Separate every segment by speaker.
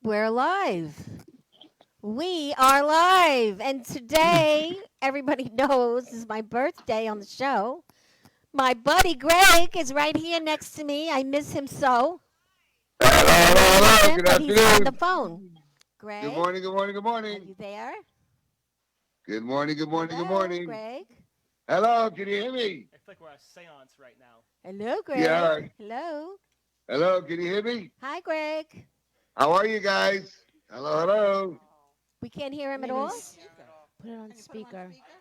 Speaker 1: We're live. We are live. And today, everybody knows is my birthday on the show. My buddy Greg is right here next to me. I miss him so.
Speaker 2: Hello,
Speaker 1: I really
Speaker 2: hello,
Speaker 1: miss
Speaker 2: hello.
Speaker 1: him,
Speaker 2: Good
Speaker 1: but he's on the
Speaker 2: afternoon.
Speaker 1: phone.
Speaker 2: Good
Speaker 1: Greg,
Speaker 2: morning, good morning, good
Speaker 1: are
Speaker 2: morning.
Speaker 1: you there?
Speaker 2: Good morning, good morning, good
Speaker 1: Hello,
Speaker 2: morning.
Speaker 1: Greg.
Speaker 2: Hello, can you hear me?
Speaker 3: I feel like we're at a seance right now.
Speaker 1: Hello,
Speaker 2: Yeah, all
Speaker 1: Greg.
Speaker 2: right.
Speaker 1: Hello.
Speaker 2: Hello, can you hear me?
Speaker 1: Hi, Greg.
Speaker 2: How are you guys? Hello, hello.
Speaker 1: We can't hear him at
Speaker 4: Maybe
Speaker 1: all?
Speaker 4: speaker.
Speaker 1: Put it on
Speaker 4: Can you put him on
Speaker 1: speaker.
Speaker 4: speaker?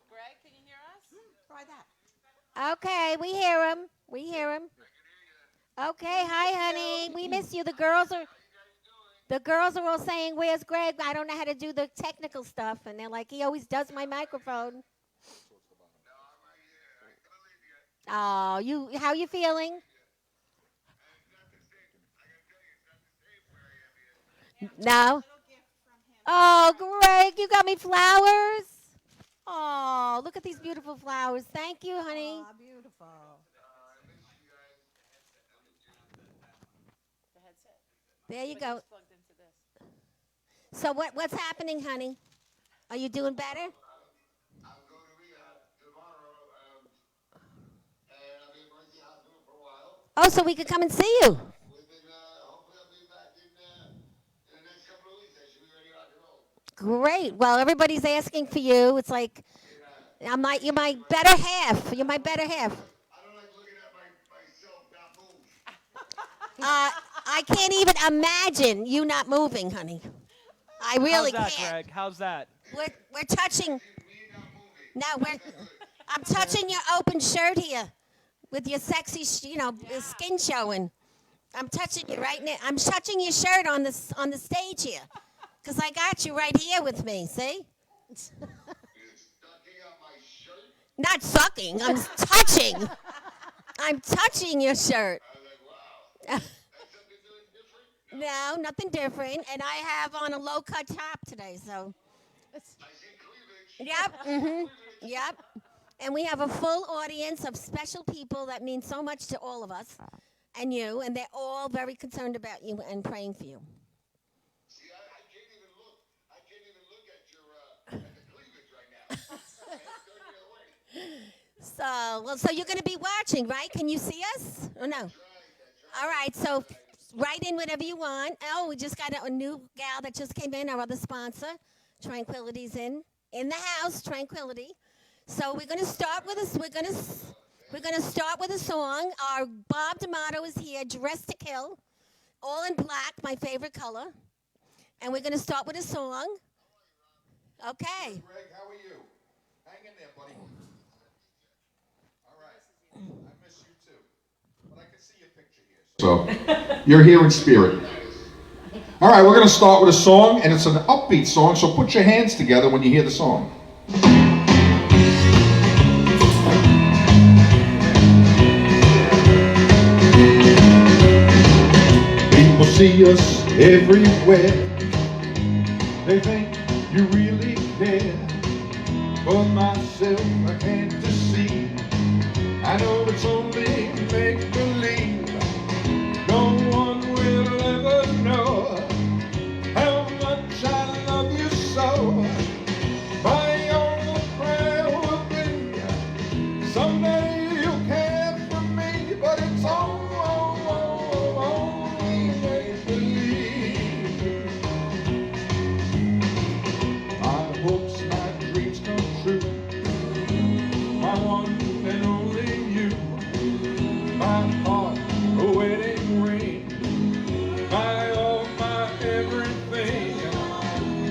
Speaker 4: Greg, can you hear us? Try that.
Speaker 1: Okay, we hear him. We hear him. Okay, hi, honey. We miss you. The girls are all saying, "Where's Greg?" I don't know how to do the technical stuff, and they're like, "He always does my microphone." Oh, how you feeling? No. Oh, Greg, you got me flowers. Oh, look at these beautiful flowers. Thank you, honey.
Speaker 4: Aw, beautiful.
Speaker 3: The headset.
Speaker 1: There you
Speaker 3: Like
Speaker 1: go.
Speaker 3: it's plugged into this.
Speaker 1: So what's happening, honey? Are you doing better?
Speaker 2: I'm going to rehab tomorrow, and I'll be in Mercy Hospital for a while.
Speaker 1: Oh, so we could come and see you.
Speaker 2: Hopefully I'll be back in the next couple of weeks. I should be ready to rock and roll.
Speaker 1: Great. Well, everybody's asking for you. It's like you're my better half. You're my better half.
Speaker 2: I don't like looking at myself not move.
Speaker 1: I can't even imagine you not moving, honey. I really
Speaker 3: How's that,
Speaker 1: can't.
Speaker 3: Greg? How's that?
Speaker 1: We're touching.
Speaker 2: Me not moving.
Speaker 1: No, I'm touching your open shirt here with your sexy, your skin showing. I'm touching you right now. I'm touching your shirt on the stage here, cause I got you right here with me. See?
Speaker 2: It's stucking out my shirt.
Speaker 1: Not sucking. I'm touching. I'm touching your shirt.
Speaker 2: I was like, wow. That's something doing different?
Speaker 1: No, nothing different. And I have on a low cut top today, so.
Speaker 2: I see cleavage.
Speaker 1: Yep. Yep. And we have a full audience of special people that mean so much to all of us and you, and they're all very concerned about you and praying for you.
Speaker 2: See, I can't even look. I can't even look at the cleavage right now. It's turning away.
Speaker 1: So you're going to be watching, right? Can you see us or no? All right. So write in whatever you want. Oh, we just got a new gal that just came in, our other sponsor. Tranquility's in the house. Tranquility. So we're gonna start with a start with a song. Our Bob D'Amato is here, dressed to kill, all in black, my favorite color. And we're gonna start with a song. Okay.
Speaker 5: Greg, how are you? Hang in there, buddy. All right. I miss you too. But I can see your picture here. So you're here in spirit. All right, we're going to start with a song, and it's an upbeat song, so put your hands together when you hear the song. People see us everywhere. They think you really care. For myself, I can't deceive. I know it's only make believe. No one will ever know how much I love you so. My only prayer will be someday you'll care for me, but it's only make believe. My hopes, my dreams come true. My one and only you. My heart, a wedding ring. My all, my everything.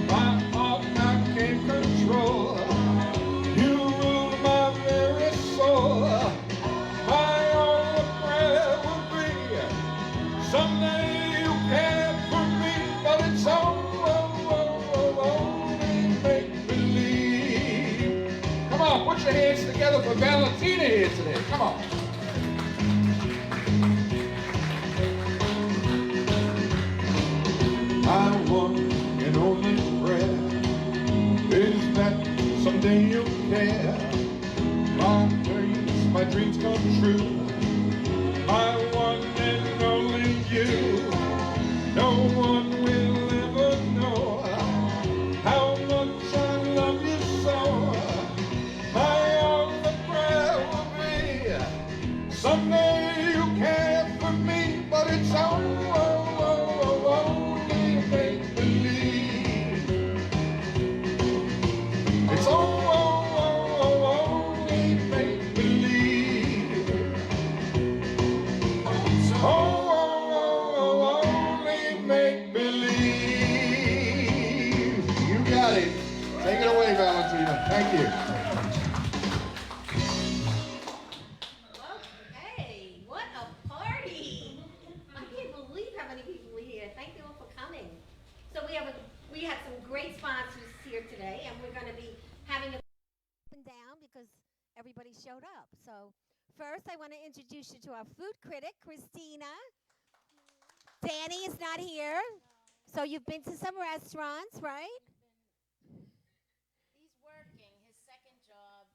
Speaker 5: My heart I can't control. You rule my very soul. My only prayer will be someday you care for me, but it's only make believe. Come on, put your hands together for Valentina here today. Come on. My one and only prayer is that someday you'll care. My dreams come true. My one and only you. No it's only make believe. It's only make believe. Only make believe. You got it. Take it away, Valentina. Thank you.
Speaker 1: Hey, what a party! I can't believe how many people are here. Thank you all for coming. So we have some great sponsors here today, and we're going to be having a up and down because everybody showed up. So first, I want to introduce you to our food critic, Christina. Danny is not here, so you've been to some restaurants, right?
Speaker 6: He's working his second job.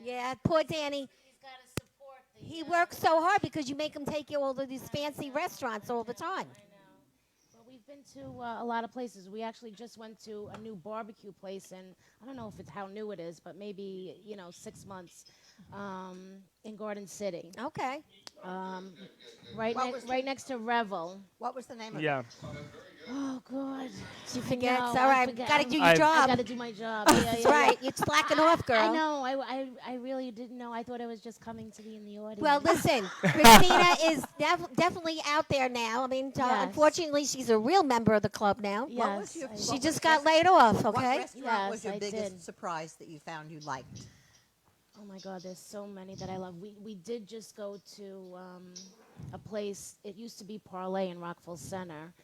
Speaker 1: Yeah, poor Danny.
Speaker 6: He's got to support the.
Speaker 1: He works so hard because you make him take you all of these fancy restaurants all the time.
Speaker 6: I know. But we've been to a lot of places. We actually just went to a new barbecue place, and I don't know if it's how new it is, but maybe 6 months in Garden City,
Speaker 1: Okay.
Speaker 6: right next to Revel.
Speaker 7: What was the name of it?
Speaker 3: Yeah.
Speaker 6: Oh God.
Speaker 1: She forgets.
Speaker 6: No,
Speaker 1: all
Speaker 6: I
Speaker 1: right,
Speaker 6: forget.
Speaker 1: gotta do your
Speaker 3: I
Speaker 6: I
Speaker 1: job.
Speaker 6: got to do my job.
Speaker 1: That's right. You're slacking off, girl.
Speaker 6: I know. I really didn't know. I thought I was just coming to be in the audience.
Speaker 1: Well, listen, Christina is definitely out there now. I mean,
Speaker 6: Yes.
Speaker 1: unfortunately, she's a real member of the club now.
Speaker 6: Yes,
Speaker 7: What was your-
Speaker 6: I-
Speaker 1: She just got laid off,
Speaker 7: What
Speaker 1: okay?
Speaker 7: restaurant was
Speaker 6: Yes,
Speaker 7: your
Speaker 6: I
Speaker 7: biggest
Speaker 6: did.
Speaker 7: surprise that you found you liked?
Speaker 6: Oh my God, there's so many that I love. We did just go to a place. It used to be Parlay in Rockville Center,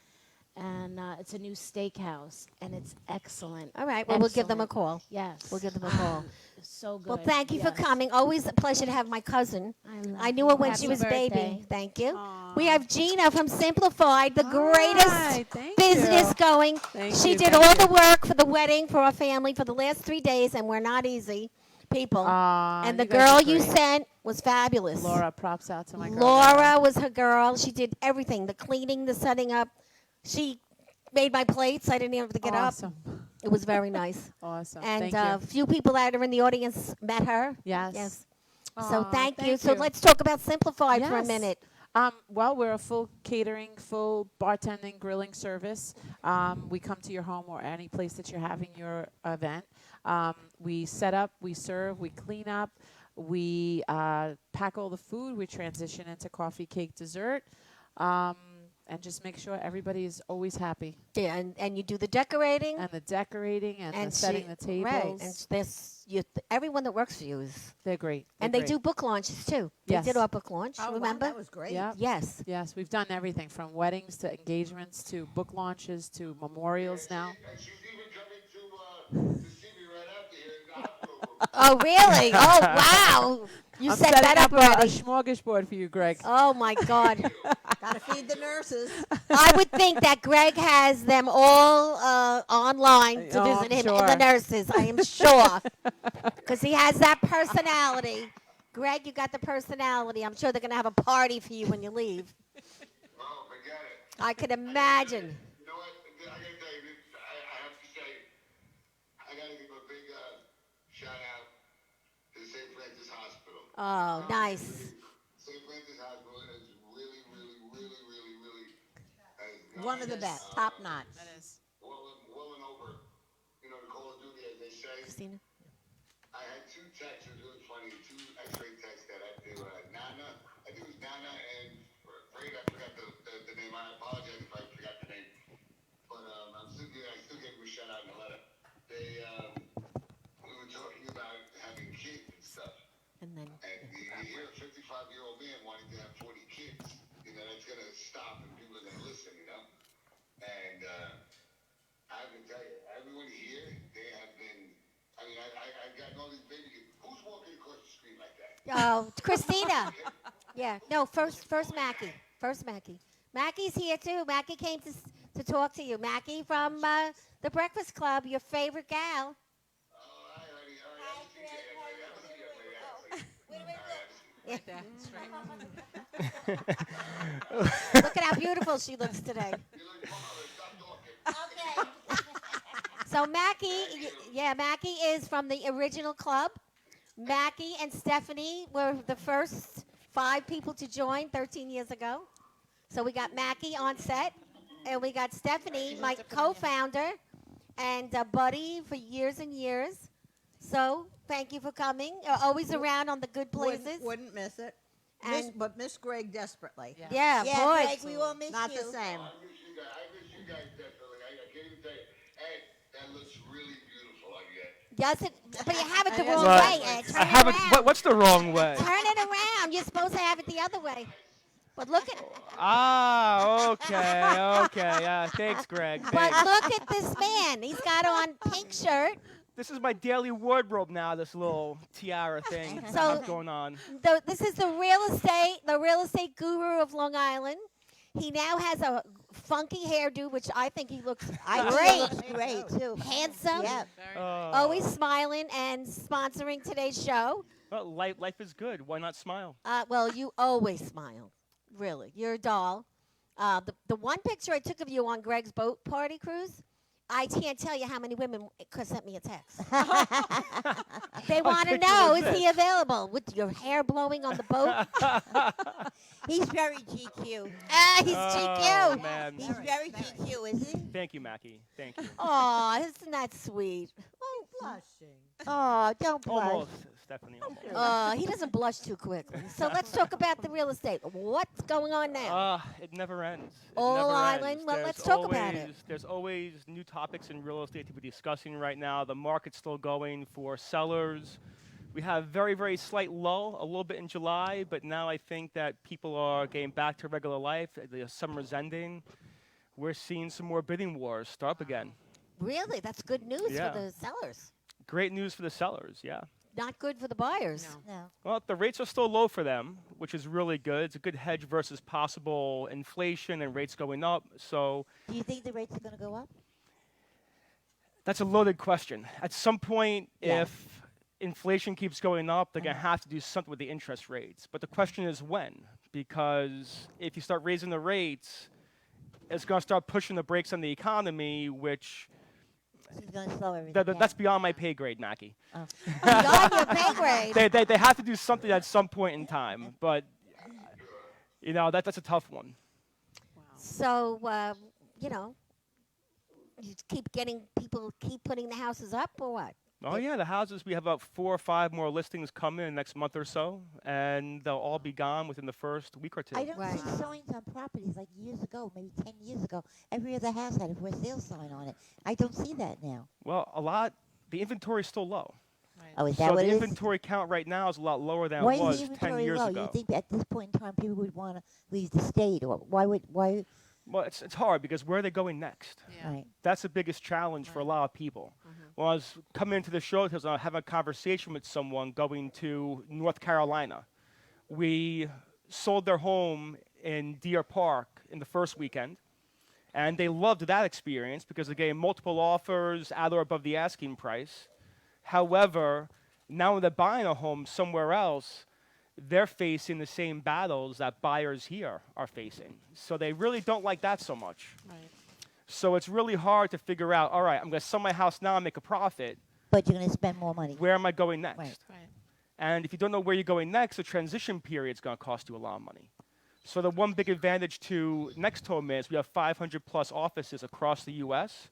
Speaker 6: and it's a new steakhouse, and it's excellent.
Speaker 1: All right, well, we'll give them a
Speaker 6: Excellent.
Speaker 1: call.
Speaker 6: Yes,
Speaker 1: We'll give them a call.
Speaker 6: so good.
Speaker 1: Well, thank you for
Speaker 6: yes.
Speaker 1: coming. Always a pleasure to have my cousin.
Speaker 6: love
Speaker 1: I knew
Speaker 6: you.
Speaker 1: her when
Speaker 6: Happy
Speaker 1: she was
Speaker 6: birthday.
Speaker 1: baby. Thank you. We have Gina from Simplified, the greatest
Speaker 4: Hi, thank
Speaker 1: business
Speaker 4: you.
Speaker 1: going.
Speaker 4: Thank
Speaker 1: She
Speaker 4: you,
Speaker 1: did
Speaker 4: thank
Speaker 1: all
Speaker 4: you.
Speaker 1: the work for the wedding for our family for the last 3 days, and we're not easy people. And the
Speaker 4: you guys
Speaker 1: girl
Speaker 4: are
Speaker 1: you
Speaker 4: great.
Speaker 1: sent was fabulous.
Speaker 4: Laura, props out to my girl.
Speaker 1: Laura was her girl. She did everything, the cleaning, the setting up. She made my plates. I didn't even have to get
Speaker 4: Awesome.
Speaker 1: up. It was very nice.
Speaker 4: Awesome.
Speaker 1: And
Speaker 4: Thank
Speaker 1: a
Speaker 4: you.
Speaker 1: few people that are in the audience met her.
Speaker 4: Yes.
Speaker 1: Yes. So
Speaker 4: Aw,
Speaker 1: thank you. So let's talk about Simplified for a
Speaker 4: Yes.
Speaker 1: minute.
Speaker 4: Well, we're a full catering, full bartending, grilling service. We come to your home or any place that you're having your event. We set up, we serve, we clean up, we pack all the food, we transition into coffee, cake, dessert, and just make sure everybody is always happy.
Speaker 1: Yeah, and you do the decorating
Speaker 4: And the decorating and, the
Speaker 1: and
Speaker 4: setting the tables.
Speaker 1: Right. And everyone that works for you is.
Speaker 4: They're great.
Speaker 1: And
Speaker 4: They're
Speaker 1: they
Speaker 4: great.
Speaker 1: do book launches too. They
Speaker 4: Yes.
Speaker 1: did our book launch.
Speaker 7: Oh, wow,
Speaker 1: remember?
Speaker 7: that was great.
Speaker 4: Yeah.
Speaker 1: Yes.
Speaker 4: Yes, we've done everything from weddings to engagements to book launches to memorials now.
Speaker 2: And she's even coming to see me right after here in the hospital room.
Speaker 1: Oh, really? Oh, wow. You
Speaker 4: I'm
Speaker 1: set
Speaker 4: setting
Speaker 1: that up
Speaker 4: a
Speaker 1: already.
Speaker 4: smorgasbord for you, Greg.
Speaker 1: Oh, my God.
Speaker 7: Got to feed the nurses.
Speaker 1: I would think that Greg has them all online to
Speaker 4: Oh,
Speaker 1: visit
Speaker 4: I'm
Speaker 1: him
Speaker 4: sure.
Speaker 1: and the nurses. I am sure. Because he has that personality. Greg, you got the personality. I'm sure they're going to have a party for you when you leave.
Speaker 2: Oh, forget it.
Speaker 1: I could imagine.
Speaker 2: You know what? I gotta tell you, I have to say, I gotta give a big shout out to St. Francis Hospital.
Speaker 1: Oh, nice.
Speaker 2: St. Francis Hospital is really, really, really, really, really
Speaker 7: One of the best, top notch.
Speaker 2: well and over, the Call of Duty, as they say.
Speaker 1: Christina?
Speaker 2: I had two texts, it was really funny, two x-ray texts that I do, Nana, I think it was Nana and Fred, I forgot the name, I apologize if I forgot the name, but I still gave them a shout out in the letter. We were talking about having kids and stuff,
Speaker 1: And then,
Speaker 2: and you hear a 55-year-old man wanting to have 40 kids, that's gonna stop and people are gonna listen, and I have to tell you, everyone here, they have been, I've gotten all these baby kids. Who's walking across the street like that?
Speaker 1: oh, Christina. Yeah. No, first Mackie. First Mackie. Mackie's here too. Mackie came to talk to you. Mackie from the Breakfast Club, your favorite gal.
Speaker 2: Oh, hi, honey. All right, have a seat, have a seat, have a seat. All right, have a seat.
Speaker 1: Look at how beautiful she looks today.
Speaker 2: You look marvelous. Stop talking.
Speaker 1: So Mackie is from the original club. Mackie and Stephanie were the first 5 people to join 13 years ago. So we got Mackie on set, and we got Stephanie, my co-founder, and Buddy for years and years. So thank you for coming. You're always around on the good places.
Speaker 7: Wouldn't miss it.
Speaker 1: And-
Speaker 7: But miss Greg desperately.
Speaker 1: Yeah,
Speaker 7: Yeah,
Speaker 1: boy.
Speaker 7: Greg, we will miss Not the same.
Speaker 2: I miss you guys definitely. I can't even tell you. Ed, that looks really beautiful on you.
Speaker 1: Yes, but you have it the
Speaker 7: Yes.
Speaker 1: wrong
Speaker 3: Right.
Speaker 1: way, Ed. Turn
Speaker 3: I
Speaker 1: it
Speaker 3: have it.
Speaker 1: around.
Speaker 3: What's the wrong way?
Speaker 1: Turn it around. You're supposed to have it the other way. But look at
Speaker 3: Okay. Thanks, Greg.
Speaker 1: but
Speaker 3: Thanks.
Speaker 1: look at this man. He's got on pink shirt.
Speaker 3: This is my daily wardrobe now. This little tiara thing I
Speaker 1: So-
Speaker 3: have going on.
Speaker 1: This is the real estate guru of Long Island. He now has a funky hairdo, which I think he looks great,
Speaker 7: Great, too.
Speaker 1: handsome,
Speaker 7: Yeah.
Speaker 1: always smiling and sponsoring today's show.
Speaker 3: Well, life is good. Why not smile?
Speaker 1: Well, you always smile. Really, you're a doll. The one picture I took of you on Greg's boat party cruise, I can't tell you how many women sent me a text. They want to
Speaker 3: picture
Speaker 1: know,
Speaker 3: was
Speaker 1: is he available with your hair blowing on the boat?
Speaker 8: He's very GQ.
Speaker 1: He's
Speaker 3: Oh,
Speaker 1: GQ.
Speaker 3: man.
Speaker 8: He's very GQ, isn't he?
Speaker 3: Thank you, Mackie. Thank you.
Speaker 1: Aw, isn't that sweet?
Speaker 7: Blushing.
Speaker 8: Oh, don't blush.
Speaker 3: Almost, Stephanie. Almost.
Speaker 1: He doesn't blush too quickly. So let's talk about the real estate. What's going on now?
Speaker 3: It never ends. It
Speaker 1: All
Speaker 3: never
Speaker 1: Island?
Speaker 3: ends.
Speaker 1: Well,
Speaker 3: There's
Speaker 1: let's talk about it.
Speaker 3: There's always new topics in real estate to be discussing right now. The market's still going for sellers. We have very, very slight lull a little bit in July, but now I think that people are getting back to regular life. The summer's ending. We're seeing some more bidding wars start up again.
Speaker 1: Really? That's good news
Speaker 3: Yeah.
Speaker 1: for the sellers.
Speaker 3: Great news for the sellers, yeah.
Speaker 1: Not good for the buyers.
Speaker 8: No.
Speaker 3: Well, the rates are still low for them, which is really good. It's a good hedge versus possible inflation and rates going up. So
Speaker 8: Do you think the rates are going to go up?
Speaker 3: that's a loaded question. At some point,
Speaker 8: Yes.
Speaker 3: if inflation keeps going up, they're going to have to do something with the interest rates. But the question is when, because if you start raising the rates, it's going to start pushing the brakes on the economy, which
Speaker 8: This is going to slow everything down.
Speaker 3: that's beyond my pay grade, Mackie.
Speaker 1: Beyond your pay grade.
Speaker 3: They have to do something at some point in time, but that's a tough one.
Speaker 1: So, you keep getting people keep putting the houses up or what?
Speaker 3: Oh yeah, the houses, we have about 4 or 5 more listings coming in the next month or so, and they'll all be gone within the first week or two.
Speaker 8: I don't
Speaker 1: Right.
Speaker 8: see signs on properties like years ago, maybe 10 years ago. Every other house had a for sale sign on it. I don't see that now.
Speaker 3: Well, the inventory is still low.
Speaker 8: Oh, is that
Speaker 3: So
Speaker 8: what
Speaker 3: the
Speaker 8: it is?
Speaker 3: inventory count right now is a lot lower than
Speaker 8: Why
Speaker 3: it was
Speaker 8: is the
Speaker 3: 10
Speaker 8: inventory
Speaker 3: years
Speaker 8: low?
Speaker 3: ago.
Speaker 8: You think at this point in time people would want to leave the state, or why?
Speaker 3: Well, it's hard because where are they going next?
Speaker 8: Right.
Speaker 3: That's the biggest challenge for a lot of people. When I was coming into the show, because I was having a conversation with someone going to North Carolina. We sold their home in Deer Park in the first weekend, and they loved that experience because they gave multiple offers at or above the asking price. However, now when they're buying a home somewhere else, they're facing the same battles that buyers here are facing. So they really don't like that so much.
Speaker 4: Right.
Speaker 3: So it's really hard to figure out, all right, I'm going to sell my house now and make a profit.
Speaker 8: But you're going to spend more money.
Speaker 3: Where am I going next?
Speaker 8: Right.
Speaker 4: Right.
Speaker 3: And if you don't know where you're going next, the transition period is going to cost you a lot of money. So the one big advantage to Next Home is we have 500 plus offices across the U.S.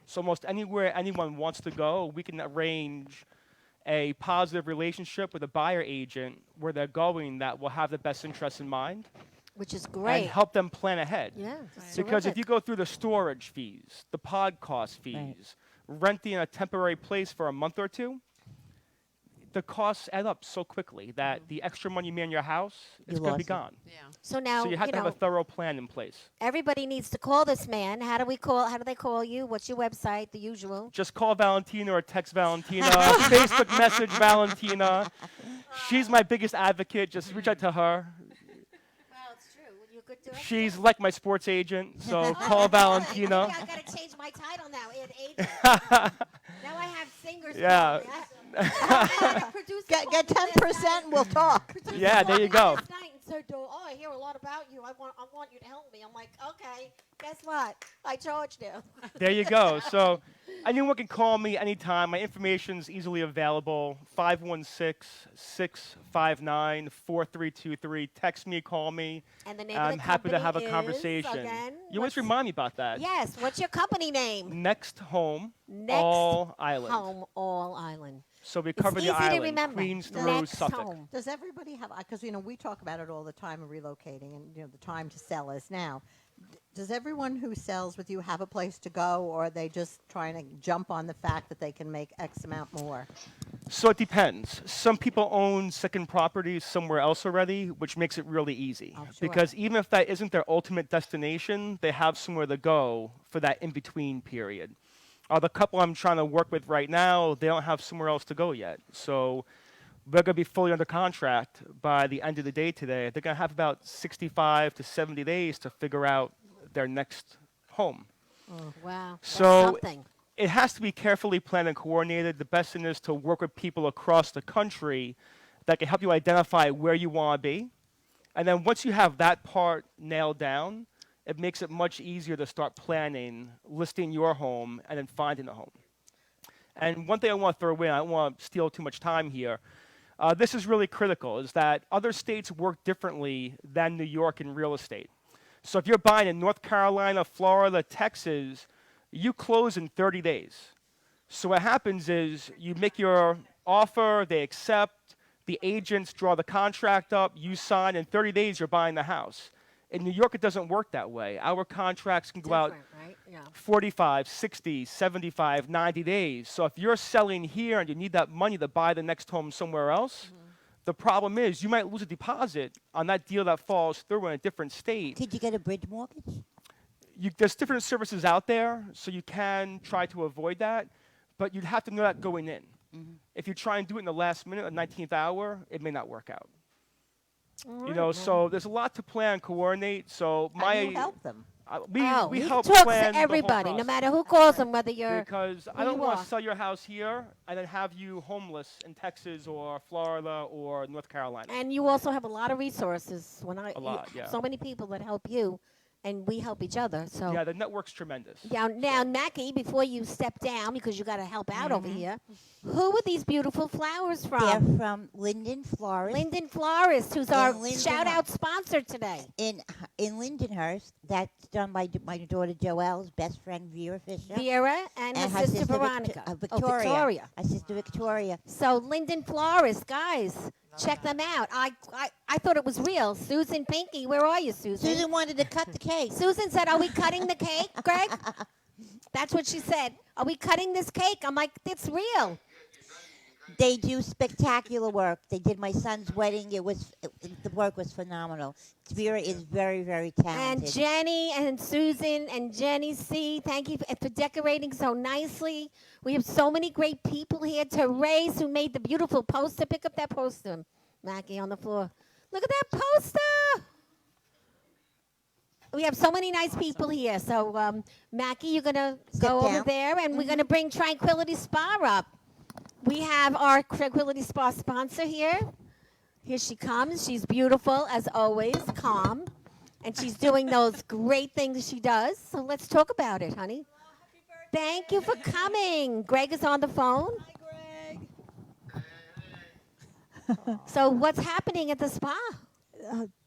Speaker 3: So almost anywhere anyone wants to go, we can arrange a positive relationship with a buyer agent where they're going that will have the best interests in mind
Speaker 1: Which is
Speaker 3: and
Speaker 1: great.
Speaker 3: help them plan ahead.
Speaker 1: Yeah.
Speaker 3: Because if you go through the storage fees, the pod cost fees, renting a temporary place for a month or two, the costs add up so quickly that the extra money you made in your house is
Speaker 8: You
Speaker 3: going to be
Speaker 8: lost it.
Speaker 3: gone.
Speaker 4: Yeah.
Speaker 1: So now,
Speaker 3: So you have to have a thorough plan in place.
Speaker 1: everybody needs to call this man. How do they call you? What's your website? The usual.
Speaker 3: Just call Valentina or text Valentina, Facebook message Valentina. She's my biggest advocate. Just reach out to her.
Speaker 1: Well, it's true. You're good to
Speaker 3: She's like my sports agent, so call Valentina.
Speaker 1: I got to change my title now. Agent. Now I have singers.
Speaker 3: Yeah.
Speaker 7: Get 10% and we'll talk.
Speaker 3: Yeah, there you go.
Speaker 1: Last night and said, "Oh, I hear a a lot about you. I want you to help me. I'm like, okay, guess what? I charged you.
Speaker 3: There you go. So anyone can call me anytime. My information's easily available. 516-659-4323. Text me, call me.
Speaker 1: And the name of
Speaker 3: I'm
Speaker 1: the
Speaker 3: happy to
Speaker 1: company
Speaker 3: have a
Speaker 1: is,
Speaker 3: conversation.
Speaker 1: again,
Speaker 3: You always
Speaker 1: what's-
Speaker 3: remind me about that.
Speaker 1: Yes. What's your company name?
Speaker 3: Next Home,
Speaker 1: Next
Speaker 3: All Island.
Speaker 1: Home, All Island.
Speaker 3: So we
Speaker 1: It's
Speaker 3: cover
Speaker 1: easy
Speaker 3: the
Speaker 1: to
Speaker 3: island,
Speaker 1: remember.
Speaker 3: Queens through
Speaker 1: Next
Speaker 3: Suffolk.
Speaker 1: Home.
Speaker 7: Does everybody have, because, we talk about it all the time of relocating and, the time to sell is now. Does everyone who sells with you have a place to go, or are they just trying to jump on the fact that they can make X amount more?
Speaker 3: So it depends. Some people own second properties somewhere else already, which makes it really easy.
Speaker 1: Oh, sure.
Speaker 3: Because even if that isn't their ultimate destination, they have somewhere to go for that in-between period. The couple I'm trying to work with right now, they don't have somewhere else to go yet. So we're going to be fully under contract by the end of the day today. They're going to have about 65 to 70 days to figure out their next home.
Speaker 1: Wow. That's
Speaker 3: So
Speaker 1: something.
Speaker 3: it has to be carefully planned and coordinated. The best thing is to work with people across the country that can help you identify where you want to be. And then once you have that part nailed down, it makes it much easier to start planning, listing your home, and then finding a home. And one thing I want to throw in, I don't want to steal too much time here. This is really critical, is that other states work differently than New York in real estate. So if you're buying in North Carolina, Florida, Texas, you close in 30 days. So what happens is you make your offer, they accept, the agents draw the contract up, you sign, in 30 days you're buying the house. In New York, it doesn't work that way. Our contracts can go out
Speaker 1: Different, right? Yeah.
Speaker 3: 45, 60, 75, 90 days. So if you're selling here and you need that money to buy the next home somewhere else, the problem is you might lose a deposit on that deal that falls through in a different state.
Speaker 8: Could you get a bridge mortgage?
Speaker 3: There's different services out there, so you can try to avoid that, but you'd have to know that going in. If you try and do it in the last minute, the 19th hour, it may not work out. So there's a lot to plan, coordinate. So
Speaker 7: How do you help them?
Speaker 3: we
Speaker 1: he
Speaker 3: help
Speaker 1: talks
Speaker 3: plan
Speaker 1: to everybody, no
Speaker 3: the whole
Speaker 1: matter who calls him, whether you're.
Speaker 3: because I
Speaker 1: who
Speaker 3: don't
Speaker 1: you
Speaker 3: want
Speaker 1: are.
Speaker 3: to sell your house here and then have you homeless in Texas or Florida or North Carolina.
Speaker 1: And you also have a lot of resources.
Speaker 3: A lot, yeah.
Speaker 1: So many people that help you, and we help each other. So.
Speaker 3: Yeah, the network's tremendous.
Speaker 1: Now, Mackie, before you step down, because you got to help out over here, who are these beautiful flowers
Speaker 8: They're
Speaker 1: from?
Speaker 8: from Linden Florist.
Speaker 1: Linden Florist, who's our
Speaker 8: Linden-
Speaker 1: shout-out sponsor today.
Speaker 8: in Lindenhurst. That's done by my daughter Joelle's best friend Vera Fisher.
Speaker 1: Vera and her sister Veronica.
Speaker 8: Victoria.
Speaker 1: Oh, Victoria.
Speaker 8: My sister Victoria.
Speaker 1: So Linden Florist, guys, check them out. I thought it was real. Susan Pinky, where are you, Susan?
Speaker 8: Susan wanted to cut the cake.
Speaker 1: Susan said, "Are we cutting the cake, Greg?" That's what she said. "Are we cutting this cake?" I'm like, "It's real."
Speaker 8: They do spectacular work. They did my son's wedding. The work was phenomenal. Vera is very, very
Speaker 1: And
Speaker 8: talented.
Speaker 1: Jenny and Susan and Jenny C, thank you for decorating so nicely. We have so many great people here. Therese, who made the beautiful poster. Pick up that poster, Mackie, on the floor. Look at that poster. We have so many nice people here. So, Mackie, you're going to go over
Speaker 8: down.
Speaker 1: there, and we're going to bring Tranquility Spa up. We have our Tranquility Spa sponsor here. Here she comes. She's beautiful, as always, calm. And she's doing those great things she does. So let's talk about it, honey. Thank you for coming. Greg is on the phone. So what's happening at the spa?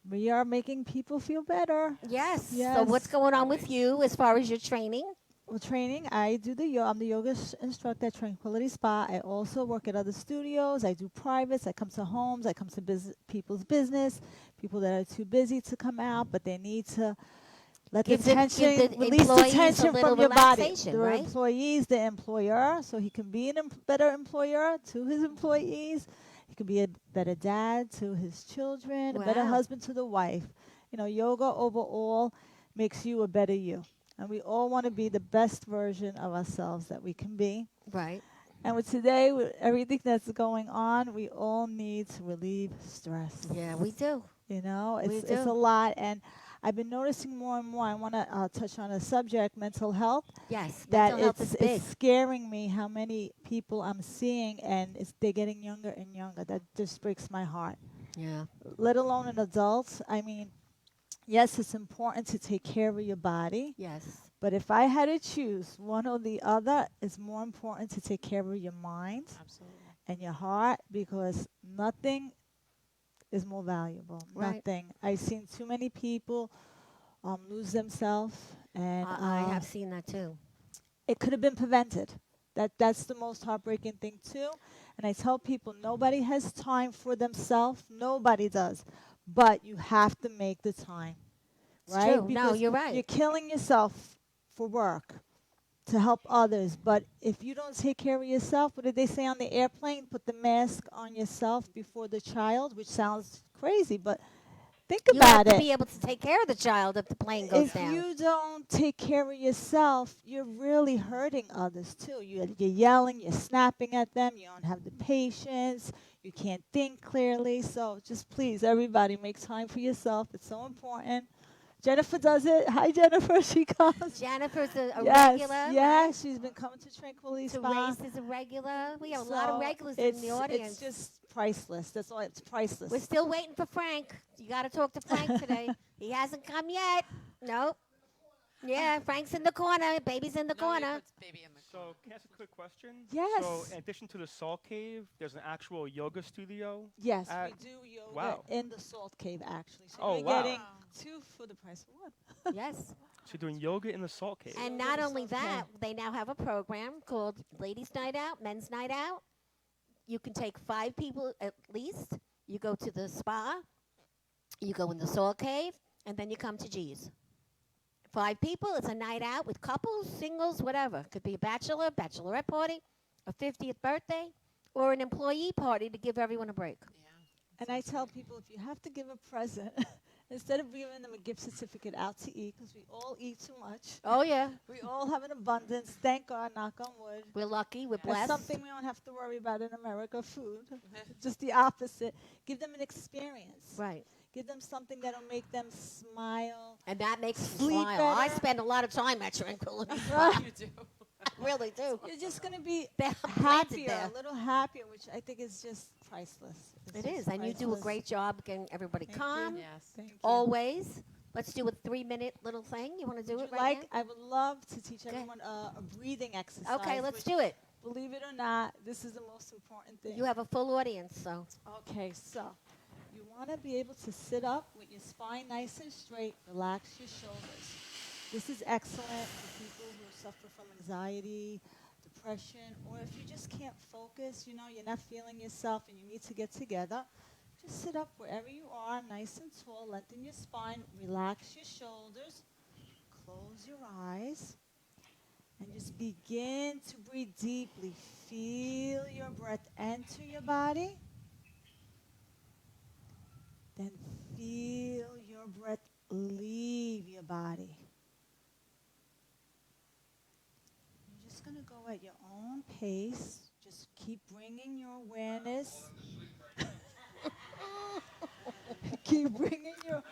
Speaker 9: We are making people feel better.
Speaker 1: Yes. So
Speaker 9: Yes.
Speaker 1: what's going on with you as far as your training?
Speaker 9: Well, training, I do I'm the yoga instructor at Tranquility Spa. I also work at other studios. I do privates. I come to homes. I come to people's business, people that are too busy to come out, but they need to let
Speaker 1: Give
Speaker 9: the
Speaker 1: the
Speaker 9: tension, release the
Speaker 1: employees a
Speaker 9: tension
Speaker 1: little
Speaker 9: from your body.
Speaker 1: relaxation,
Speaker 9: The
Speaker 1: right?
Speaker 9: employees, the employer, so he can be a better employer to his employees. He can be a better dad to his children, a better
Speaker 1: Wow.
Speaker 9: husband to the wife. Yoga overall makes you a better you. And we all want to be the best version of ourselves that we can be.
Speaker 1: Right.
Speaker 9: And with today, with everything that's going on, we all need to relieve stress.
Speaker 1: Yeah, we do.
Speaker 9: It's
Speaker 1: do.
Speaker 9: it's a lot. And I've been noticing more and more. I want to touch on a subject, mental health.
Speaker 1: Yes.
Speaker 9: That
Speaker 1: Mental health is big.
Speaker 9: it's scaring me how many people I'm seeing, and they're getting younger and younger. That just breaks my heart.
Speaker 1: Yeah.
Speaker 9: Let alone an adult. I mean, Yes, it's important to take care of your body,
Speaker 1: Yes.
Speaker 9: but if I had to choose one or the other, it's more important to take care of your mind
Speaker 4: Absolutely.
Speaker 9: and your heart because nothing is more valuable.
Speaker 1: Right.
Speaker 9: Nothing. I've seen too many people lose themselves, and
Speaker 1: I have seen that too.
Speaker 9: it could have been prevented. That's the most heartbreaking thing too. And I tell people nobody has time for themselves. Nobody does. But you have to make the time.
Speaker 1: It's
Speaker 9: Right?
Speaker 1: true. No, you're right.
Speaker 9: You're killing yourself for work to help others. But if you don't take care of yourself, what did they say on the airplane? Put the mask on yourself before the child, which sounds crazy, but think
Speaker 1: You have
Speaker 9: about
Speaker 1: to
Speaker 9: it.
Speaker 1: be able to take care of the child if the plane goes
Speaker 9: If
Speaker 1: down.
Speaker 9: you don't take care of yourself, you're really hurting others too. You're yelling, you're snapping at them, you don't have the patience, you can't think clearly. So just please, everybody, make time for yourself. It's so important. Jennifer does it. Hi, Jennifer. She comes.
Speaker 1: Jennifer's a
Speaker 9: Yes,
Speaker 1: regular.
Speaker 9: yes, she's been coming to Tranquility
Speaker 1: To
Speaker 9: Spa.
Speaker 1: race is a regular. We have a lot of
Speaker 9: So
Speaker 1: regulars in the audience.
Speaker 9: It's just priceless. That's all. It's priceless.
Speaker 1: We're still waiting for Frank. You got to talk to Frank today. He hasn't come yet. Nope. Yeah, Frank's in the corner. Baby's in the corner.
Speaker 3: So, can I ask a quick question?
Speaker 9: Yes.
Speaker 3: So, in addition to the Salt Cave, there's an actual yoga studio?
Speaker 9: Yes,
Speaker 3: at-
Speaker 9: we do yoga
Speaker 3: Wow.
Speaker 9: in the Salt Cave, actually. So
Speaker 3: Oh,
Speaker 9: you're
Speaker 3: wow.
Speaker 9: getting two for the price of one.
Speaker 1: Yes.
Speaker 3: So, you're doing yoga in the Salt Cave?
Speaker 1: And
Speaker 9: Yoga
Speaker 1: not
Speaker 9: is
Speaker 1: only
Speaker 9: okay.
Speaker 1: that, they now have a program called Ladies Night Out, Men's Night Out. You can take 5 people at least. You go to the spa, you go in the Salt Cave, and then you come to G's. 5 people, it's a night out with couples, singles, whatever. Could be a bachelor, bachelorette party, a 50th birthday, or an employee party to give everyone a break.
Speaker 9: And I tell people if you have to give a present, instead of giving them a gift certificate out to eat, because we all eat too much,
Speaker 1: Oh, yeah.
Speaker 9: we all have an abundance. Thank God, knock on wood.
Speaker 1: We're lucky. We're
Speaker 9: That's
Speaker 1: blessed.
Speaker 9: something we don't have to worry about in America, food. Just the opposite. Give them an experience.
Speaker 1: Right.
Speaker 9: Give them something that'll make them smile.
Speaker 1: And that makes
Speaker 9: Sleep
Speaker 1: me smile. I
Speaker 9: better.
Speaker 1: spend a lot of time at Tranquility.
Speaker 9: Right.
Speaker 4: You do.
Speaker 1: Really do.
Speaker 9: You're just going to be
Speaker 1: They're planted
Speaker 9: happier,
Speaker 1: there.
Speaker 9: a little happier, which I think is just priceless. It's
Speaker 1: It
Speaker 9: just
Speaker 1: is, and you do a
Speaker 9: priceless.
Speaker 1: great job getting everybody
Speaker 9: Thank you.
Speaker 1: calm.
Speaker 4: Yes.
Speaker 9: Thank you.
Speaker 1: Always. Let's do a 3-minute little thing. You want to do
Speaker 9: Would
Speaker 1: it
Speaker 9: you
Speaker 1: right
Speaker 9: like? I would love to teach
Speaker 1: ahead.
Speaker 9: everyone a breathing exercise.
Speaker 1: now? Okay, let's
Speaker 9: which,
Speaker 1: do it.
Speaker 9: Believe it or not, this is the most important thing.
Speaker 1: You have a full audience, so.
Speaker 9: Okay, so you want to be able to sit up with your spine nice and straight, relax your shoulders. This is excellent for people who suffer from anxiety, depression, or if you just can't focus, you're not feeling yourself and you need to get together. Just sit up wherever you are, nice and tall, lengthen your spine, relax your shoulders, close your eyes, and just begin to breathe deeply. Feel your breath enter your body. Then feel your breath leave your body. You're just going to go at your own pace. Just keep bringing your awareness. Keep bringing your...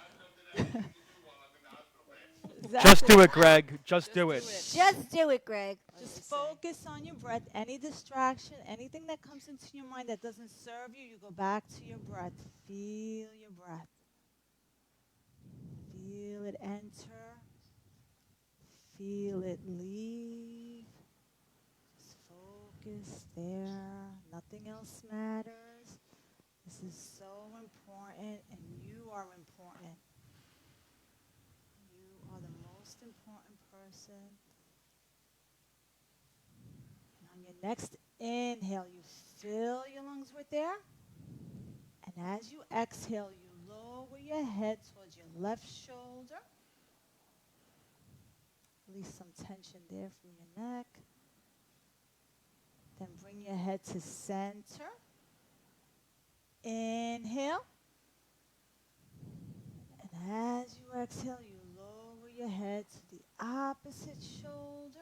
Speaker 3: Just do it, Greg. Just do it.
Speaker 1: Just do it, Greg.
Speaker 9: Just focus on your breath. Any distraction, anything that comes into your mind that doesn't serve you, you go back to your breath. Feel your breath. Feel it enter. Feel it leave. Just focus there. Nothing else matters. This is so important, and you are important. You are the most important person. And on your next inhale, you fill your lungs with air. And as you exhale, you lower your head towards your left shoulder. Release some tension there from your neck. Then bring your head to center. Inhale. And as you exhale, you lower your head to the opposite shoulder.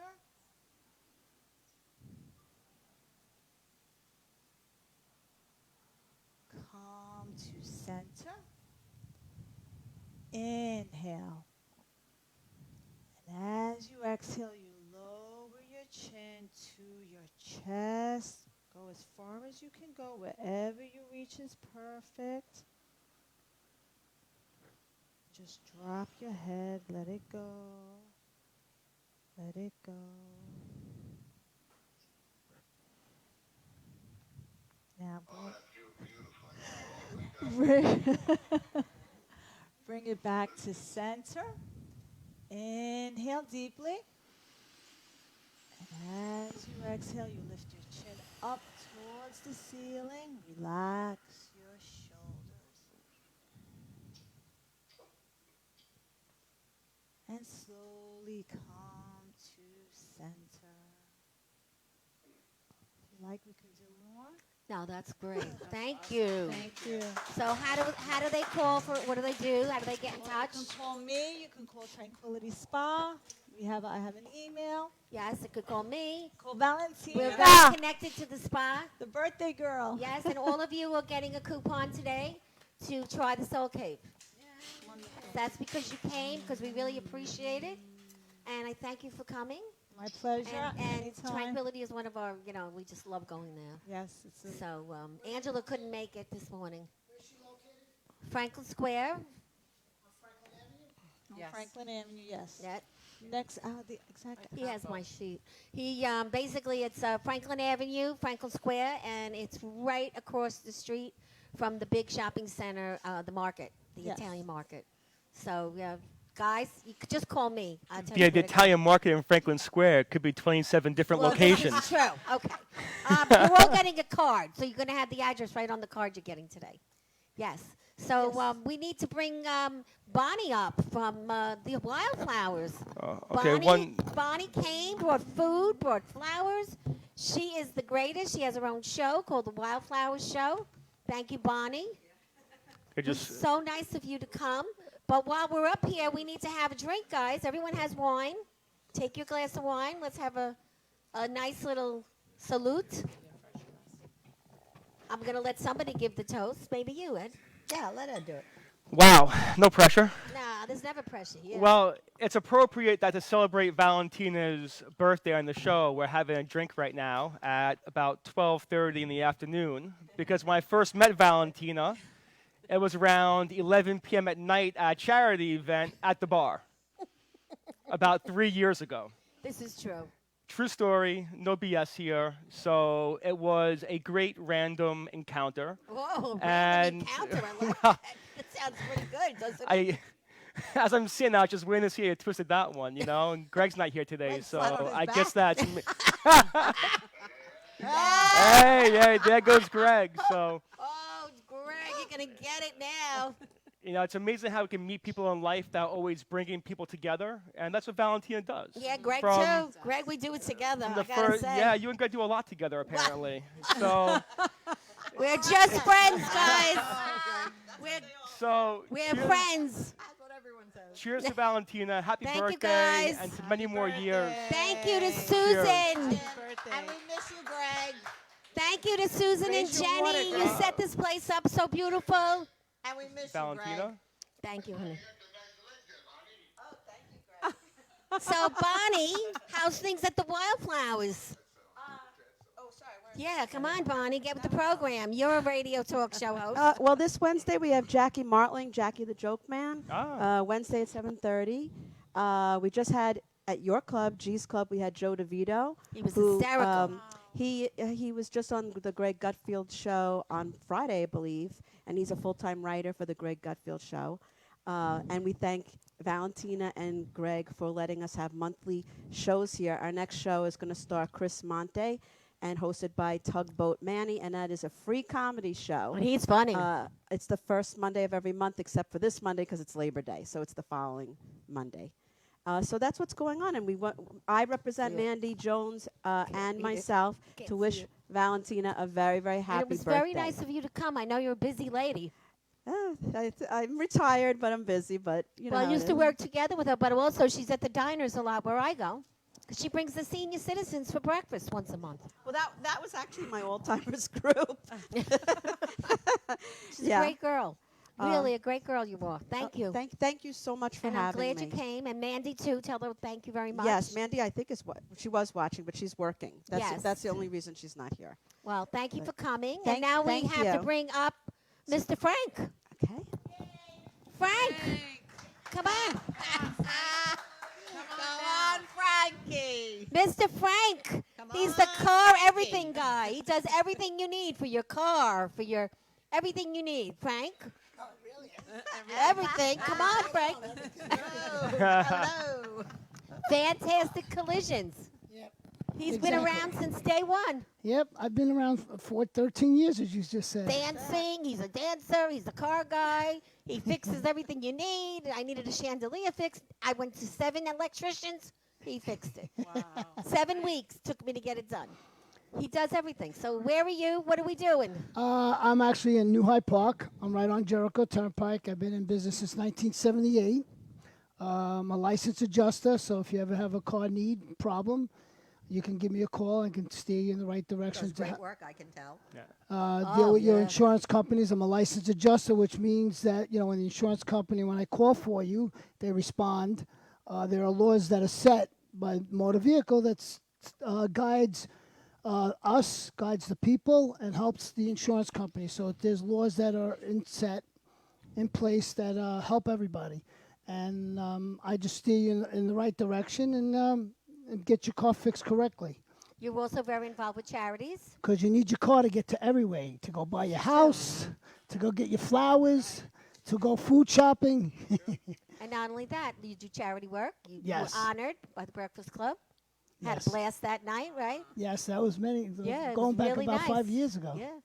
Speaker 9: Come to center. Inhale. And as you exhale, you lower your chin to your chest. Go as far as you can go. Wherever you reach is perfect. Just drop your head. Let it go. Let it go. Now
Speaker 2: Oh, that's beautiful.
Speaker 9: bring it back to center. Inhale deeply. And as you exhale, you lift your chin up towards the ceiling. Relax your shoulders. And slowly come to center. If you like, we can do more.
Speaker 1: No, that's great. Thank you.
Speaker 9: Thank you.
Speaker 1: So how do they call for, what do they do? How do they get in touch?
Speaker 9: You can call me. You can call Tranquility Spa. I have an email.
Speaker 1: Yes, it could call me.
Speaker 9: Call Valentina.
Speaker 1: We're very connected to the spa.
Speaker 9: The birthday girl.
Speaker 1: Yes, and all of you are getting a coupon today to try the Soul Cave. That's because you came, because we really appreciate it. And I thank you for coming.
Speaker 9: My pleasure.
Speaker 1: And
Speaker 9: Anytime.
Speaker 1: Tranquility is one of our, we just love going there.
Speaker 9: Yes, it's a
Speaker 1: So Angela couldn't make it this morning. Where's she located? Franklin Square.
Speaker 9: on Franklin Avenue. Yes.
Speaker 1: That,
Speaker 9: Next, the exact.
Speaker 1: he has my sheet. He basically it's Franklin Avenue, Franklin Square, and it's right across the street from the big shopping center, the market, the
Speaker 9: Yes.
Speaker 1: Italian market. So guys, you could just call me. I'll tell
Speaker 3: Yeah,
Speaker 1: you
Speaker 3: the
Speaker 1: where to go.
Speaker 3: Italian market in Franklin Square could be 27 different
Speaker 1: Well,
Speaker 3: locations.
Speaker 1: This is true. Okay. You're all getting a card, so you're going to have the address right on the card you're getting today. Yes. So we need to bring Bonnie up from the Wildflowers.
Speaker 3: Okay,
Speaker 1: Bonnie came, brought food, brought flowers. She is the greatest. She has her own show called the Wildflowers Show. Thank you, Bonnie.
Speaker 3: It
Speaker 1: It's
Speaker 3: just
Speaker 1: so nice of you to come. But while we're up here, we need to have a drink, guys. Everyone has wine. Take your glass of wine. Let's have a nice little salute. I'm going to let somebody give the toast. Maybe you, Ed.
Speaker 7: Yeah, let her do it.
Speaker 3: wow, no pressure.
Speaker 1: Nah, there's never pressure here.
Speaker 3: Well, it's appropriate that to celebrate Valentina's birthday on the show, we're having a drink right now at about 12:30 in the afternoon. Because when I first met Valentina, it was around 11 p.m. at night at a charity event at the bar, about 3 years ago.
Speaker 1: This is true.
Speaker 3: True story, no BS here. So it was a great random encounter.
Speaker 1: Whoa,
Speaker 3: And-
Speaker 1: random encounter. I like that. It sounds pretty good, doesn't it?
Speaker 3: As I'm sitting out just waiting to see it twisted that one, and Greg's not here today,
Speaker 7: Greg's
Speaker 3: so
Speaker 7: flat on his
Speaker 3: I
Speaker 7: back.
Speaker 3: guess that's me. Hey, there goes Greg. So,
Speaker 1: Oh, Greg, you're going to get it now.
Speaker 3: it's amazing how we can meet people in life that are always bringing people together, and that's what Valentina does.
Speaker 1: Yeah, Greg
Speaker 3: From-
Speaker 1: too. Greg, we do it together,
Speaker 3: from
Speaker 1: I
Speaker 3: the
Speaker 1: got to
Speaker 3: first,
Speaker 1: say.
Speaker 3: yeah, you and Greg do a lot together, apparently. So,
Speaker 1: We're just friends, guys.
Speaker 3: so
Speaker 1: We're
Speaker 3: cheers,
Speaker 1: friends.
Speaker 3: cheers to Valentina. Happy
Speaker 1: Thank you,
Speaker 3: birthday,
Speaker 1: guys.
Speaker 3: and to many more years.
Speaker 1: Thank you to Susan.
Speaker 7: And we miss you, Greg.
Speaker 1: Thank you to Susan and
Speaker 7: Raise your water,
Speaker 1: Jenny. You
Speaker 7: Greg.
Speaker 1: set this place up so beautiful.
Speaker 7: And we miss
Speaker 3: Valentina.
Speaker 7: you, Greg.
Speaker 1: Thank you, honey.
Speaker 2: You got the nice legs there, Bonnie.
Speaker 1: So, Bonnie, how's things at the Wildflowers?
Speaker 6: Oh, sorry.
Speaker 1: Yeah, come on, Bonnie, get with the program. You're a radio talk show host.
Speaker 10: Well, this Wednesday we have Jackie Martling, Jackie the Joke Man.
Speaker 3: Ah.
Speaker 10: Wednesday at 7:30. We just had at your club, G's Club, we had Joe DeVito.
Speaker 1: He was
Speaker 10: who,
Speaker 1: hysterical.
Speaker 10: He was just on the Greg Gutfield show on Friday, I believe, and he's a full-time writer for the Greg Gutfield show. And we thank Valentina and Greg for letting us have monthly shows here. Our next show is going to star Chris Monte and hosted by Tugboat Manny, and that is a free comedy show.
Speaker 1: And he's funny.
Speaker 10: It's the first Monday of every month, except for this Monday because it's Labor Day, so it's the following Monday. So that's what's going on, and I represent
Speaker 1: See it.
Speaker 10: Mandy Jones and
Speaker 1: see it.
Speaker 10: myself
Speaker 1: Can't
Speaker 10: to
Speaker 1: see
Speaker 10: wish
Speaker 1: it.
Speaker 10: Valentina a very, very
Speaker 1: And
Speaker 10: happy
Speaker 1: it was
Speaker 10: birthday.
Speaker 1: very nice of you to come. I know you're a busy lady.
Speaker 10: I'm retired, but I'm busy. But you know,
Speaker 1: Well, I
Speaker 10: how it
Speaker 1: used to
Speaker 10: is.
Speaker 1: work together with her, but also she's at the diners a lot where I go. Because she brings the senior citizens for breakfast once a month.
Speaker 10: Well, that was actually my old-timers group.
Speaker 1: She's a great girl. Really a great girl you are. Thank you.
Speaker 10: Thank you so much for
Speaker 1: And I'm
Speaker 10: having
Speaker 1: glad
Speaker 10: me.
Speaker 1: you came. And Mandy, too. Tell her thank you very much.
Speaker 10: Yes, Mandy, I think she was watching, but she's working.
Speaker 1: Yes.
Speaker 10: That's the only reason she's not here.
Speaker 1: Well, thank you for coming.
Speaker 10: Thank-
Speaker 1: and now we
Speaker 10: thank
Speaker 1: have to
Speaker 10: you.
Speaker 1: bring up Mr. Frank.
Speaker 10: Okay.
Speaker 1: Frank, Come on.
Speaker 7: Come on, Frankie.
Speaker 1: Mr. Frank.
Speaker 7: Come
Speaker 1: He's
Speaker 7: on,
Speaker 1: the car
Speaker 7: Frankie.
Speaker 1: everything guy. He does everything you need for your car, for your everything you need, Frank. Everything. Come on, Frank.
Speaker 7: Hello.
Speaker 1: Fantastic Collisions.
Speaker 11: Yep.
Speaker 1: He's been
Speaker 11: Exactly.
Speaker 1: around since day one.
Speaker 11: Yep, I've been around for 13 years, as you just said.
Speaker 1: Dancing. He's a dancer. He's a car guy. He fixes everything you need. I needed a chandelier fixed. I went to 7 electricians. He fixed it.
Speaker 4: Wow.
Speaker 1: 7 weeks took me to get it done. He does everything. So where are you? What are we doing?
Speaker 11: I'm actually in New Hyde Park. I'm right on Jericho Turnpike. I've been in business since 1978. I'm a licensed adjuster, so if you ever have a car need problem, you can give me a call and can steer you in the right direction.
Speaker 7: Does great work, I can tell.
Speaker 11: Deal with your
Speaker 1: yeah.
Speaker 11: insurance companies. I'm a licensed adjuster, which means that, when the insurance company, when I call for you, they respond. There are laws that are set by motor vehicle that guides us, guides the people, and helps the insurance company. So there's laws that are set in place that help everybody. And I just steer you in the right direction and get your car fixed correctly.
Speaker 1: You're also very involved with charities.
Speaker 11: Because you need your car to get to everywhere, to go buy your house, to go get your flowers, to go food shopping.
Speaker 1: And not only that, you do charity work. You
Speaker 11: Yes.
Speaker 1: were honored by the Breakfast Club. Had
Speaker 11: Yes.
Speaker 1: a blast that night, right?
Speaker 11: Yes, that was
Speaker 1: Yeah, it
Speaker 11: going
Speaker 1: was
Speaker 11: back
Speaker 1: really
Speaker 11: about
Speaker 1: nice.
Speaker 11: 5 years ago.
Speaker 1: Yeah.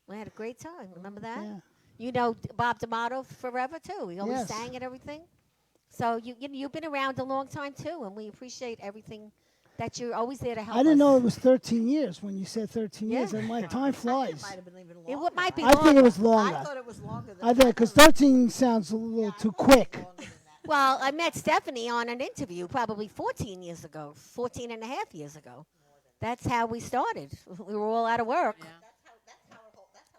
Speaker 1: We had a great time. Remember that?
Speaker 11: Yeah.
Speaker 1: You know Bob D'Amato forever, too. He always
Speaker 11: Yes.
Speaker 1: sang and everything. So you've been around a long time, too, and we appreciate everything that you're always there to help
Speaker 11: I didn't know
Speaker 1: us.
Speaker 11: it was 13 years when you said 13
Speaker 1: Yeah.
Speaker 11: years, and my time flies.
Speaker 7: Might have been even
Speaker 1: It
Speaker 7: longer.
Speaker 1: might be
Speaker 11: I think it was
Speaker 7: I
Speaker 11: longer.
Speaker 7: thought it was longer than
Speaker 11: I think because 13 sounds a little too quick.
Speaker 1: Well, I met Stephanie on an interview probably 14 years ago, 14 and a half years ago. That's how we started. We were all out of work.
Speaker 4: Yeah.
Speaker 7: That's how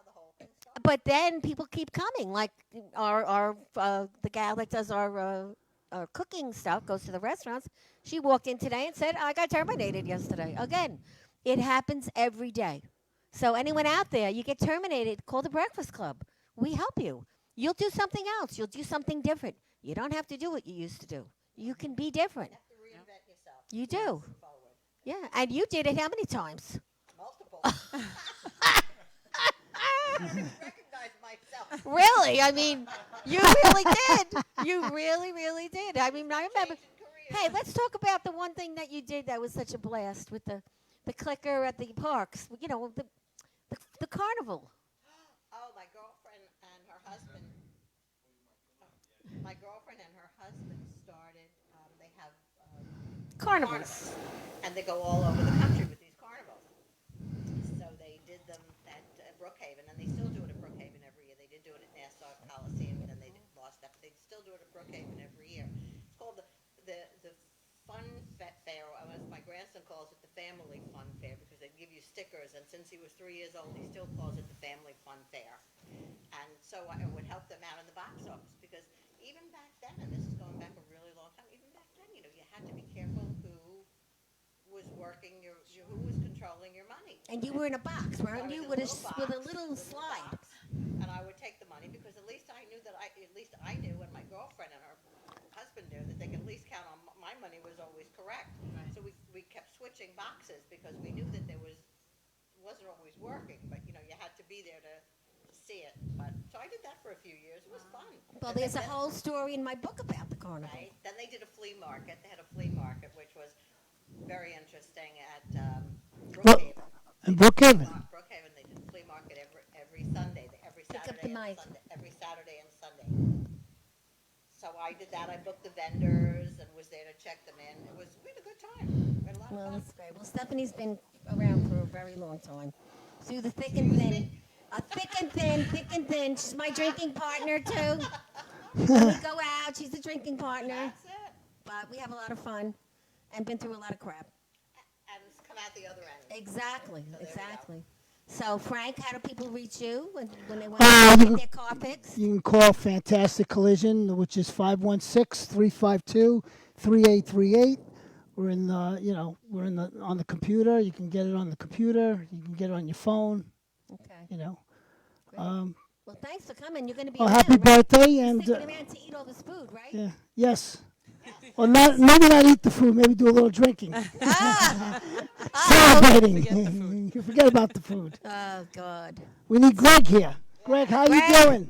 Speaker 7: the whole thing started.
Speaker 1: But then people keep coming. Like our the gal that does our cooking stuff goes to the restaurants. She walked in today and said, "I got terminated yesterday." Again, it happens every day. So anyone out there, you get terminated, call the Breakfast Club. We help you. You'll do something else. You'll do something different. You don't have to do what you used to do. You can be different.
Speaker 7: You have to reinvent yourself.
Speaker 1: You do.
Speaker 7: Move forward.
Speaker 1: Yeah, and you did it how many times?
Speaker 7: Multiple. I don't even recognize myself.
Speaker 1: Really? I mean, you really did. You really, really did. I mean, I remember. Hey, let's talk about the one thing that you did that was such a blast with the clicker at the parks. You know, the carnival.
Speaker 7: Oh, my girlfriend and her husband. My girlfriend and her husband started. They have
Speaker 1: Carnivals.
Speaker 7: and they go all over the country with these carnivals. So they did them at Brookhaven, and they still do it at Brookhaven every year. They did do it at Nassau Coliseum, and then they lost that. But they still do it at Brookhaven every year. It's called the Fun Fair. As my grandson calls it, the Family Fun Fair, because they give you stickers. And since he was 3 years old, he still calls it the Family Fun Fair. And so I would help them out in the box office, because even back then, and this is going back a really long time, even back then, you had to be careful who was working who was controlling your money.
Speaker 1: And you were in a box,
Speaker 7: I
Speaker 1: weren't
Speaker 7: was
Speaker 1: you?
Speaker 7: in
Speaker 1: With
Speaker 7: a
Speaker 1: with a
Speaker 7: box,
Speaker 1: little
Speaker 7: little
Speaker 1: slide.
Speaker 7: box, and I would take the money, because at least I knew and my girlfriend and her husband knew that they could at least count on my money was always correct.
Speaker 4: Right.
Speaker 7: So we kept switching boxes, because we knew that wasn't always working, but you had to be there to see it. But so I did that for a few years. It was fun.
Speaker 1: Well, there's a whole story in my book about the carnival.
Speaker 7: Right. Then they did a flea market. They had a flea market, which was very interesting at Brookhaven.
Speaker 11: And Brookhaven.
Speaker 7: Brookhaven, they did a flea market every Sunday, every
Speaker 1: Pick up
Speaker 7: Saturday
Speaker 1: the
Speaker 7: and
Speaker 1: mic.
Speaker 7: Sunday, every Saturday and Sunday. So I did that. I booked the vendors and was there to check them in. We had a good time. We had a lot
Speaker 1: Well,
Speaker 7: of fun.
Speaker 1: that's great. Well, Stephanie's been around for a very long time. Through the thick and thin. Thick and thin. She's my drinking partner, too. When we go out, she's a drinking partner.
Speaker 7: That's it.
Speaker 1: But we have a lot of fun and been through a lot of crap.
Speaker 7: And it's come out the other end.
Speaker 1: Exactly,
Speaker 7: there we go.
Speaker 1: exactly. So, Frank, how do people reach you when they want
Speaker 11: You
Speaker 1: to
Speaker 11: can-
Speaker 1: get their car fixed?
Speaker 11: You can call Fantastic Collision, which is 516-352-3838. We're in the, on the computer. You can get it on the computer. You can get it on your phone.
Speaker 1: Okay.
Speaker 11: You know,
Speaker 1: Great. Well, thanks for coming. You're going to be
Speaker 11: Oh,
Speaker 1: around,
Speaker 11: happy
Speaker 1: right?
Speaker 11: birthday,
Speaker 1: You're
Speaker 11: and
Speaker 1: sticking around to eat all this food, right?
Speaker 11: yeah, yes. Or not, maybe not eat the food, maybe do a little drinking. Celebrating. You forget about the food.
Speaker 1: Oh, God.
Speaker 11: We need Greg here. Greg, how
Speaker 1: Greg?
Speaker 11: you doing?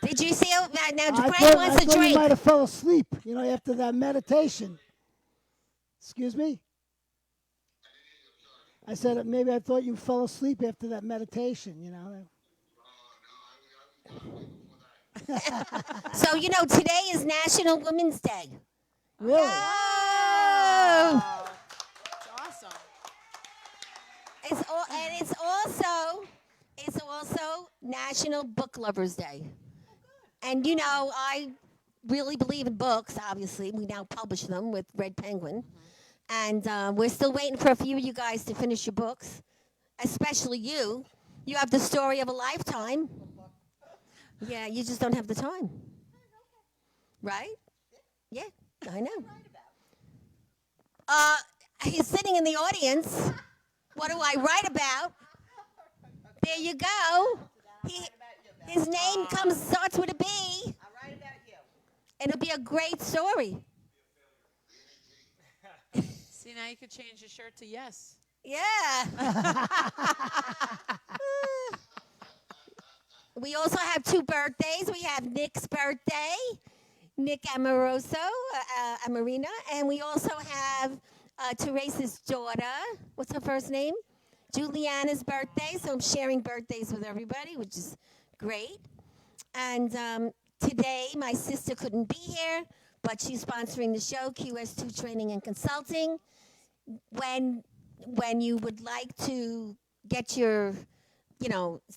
Speaker 1: Did you see it? Now,
Speaker 11: I
Speaker 1: Frank
Speaker 11: thought,
Speaker 1: wants
Speaker 11: I
Speaker 1: to
Speaker 11: thought
Speaker 1: drink.
Speaker 11: you might have fell asleep, after that meditation. Excuse me? I said maybe I thought you fell asleep after that meditation.
Speaker 1: So, today is National Women's Day.
Speaker 11: Really?
Speaker 1: Oh!
Speaker 4: Awesome.
Speaker 1: It's also National Book Lovers Day. And I really believe in books. Obviously, we now publish them with Red Penguin, and we're still waiting for a few of you guys to finish your books, especially you. You have the story of a lifetime. Yeah, you just don't have the time, right? Yeah, I know. He's sitting in the audience. What do I write about? There you go. His name starts with a B. I write about you. It'll be a great story.
Speaker 4: See, now you could change your shirt to yes.
Speaker 1: Yeah. We also have 2 birthdays. We have Nick's birthday, Nick Amoroso, Amarina, and we also have Teresa's daughter. What's her first name? Juliana's birthday. So I'm sharing birthdays with everybody, which is great. And today, my sister couldn't be here, but she's sponsoring the show, QS2 Training and Consulting. When you would like to get your,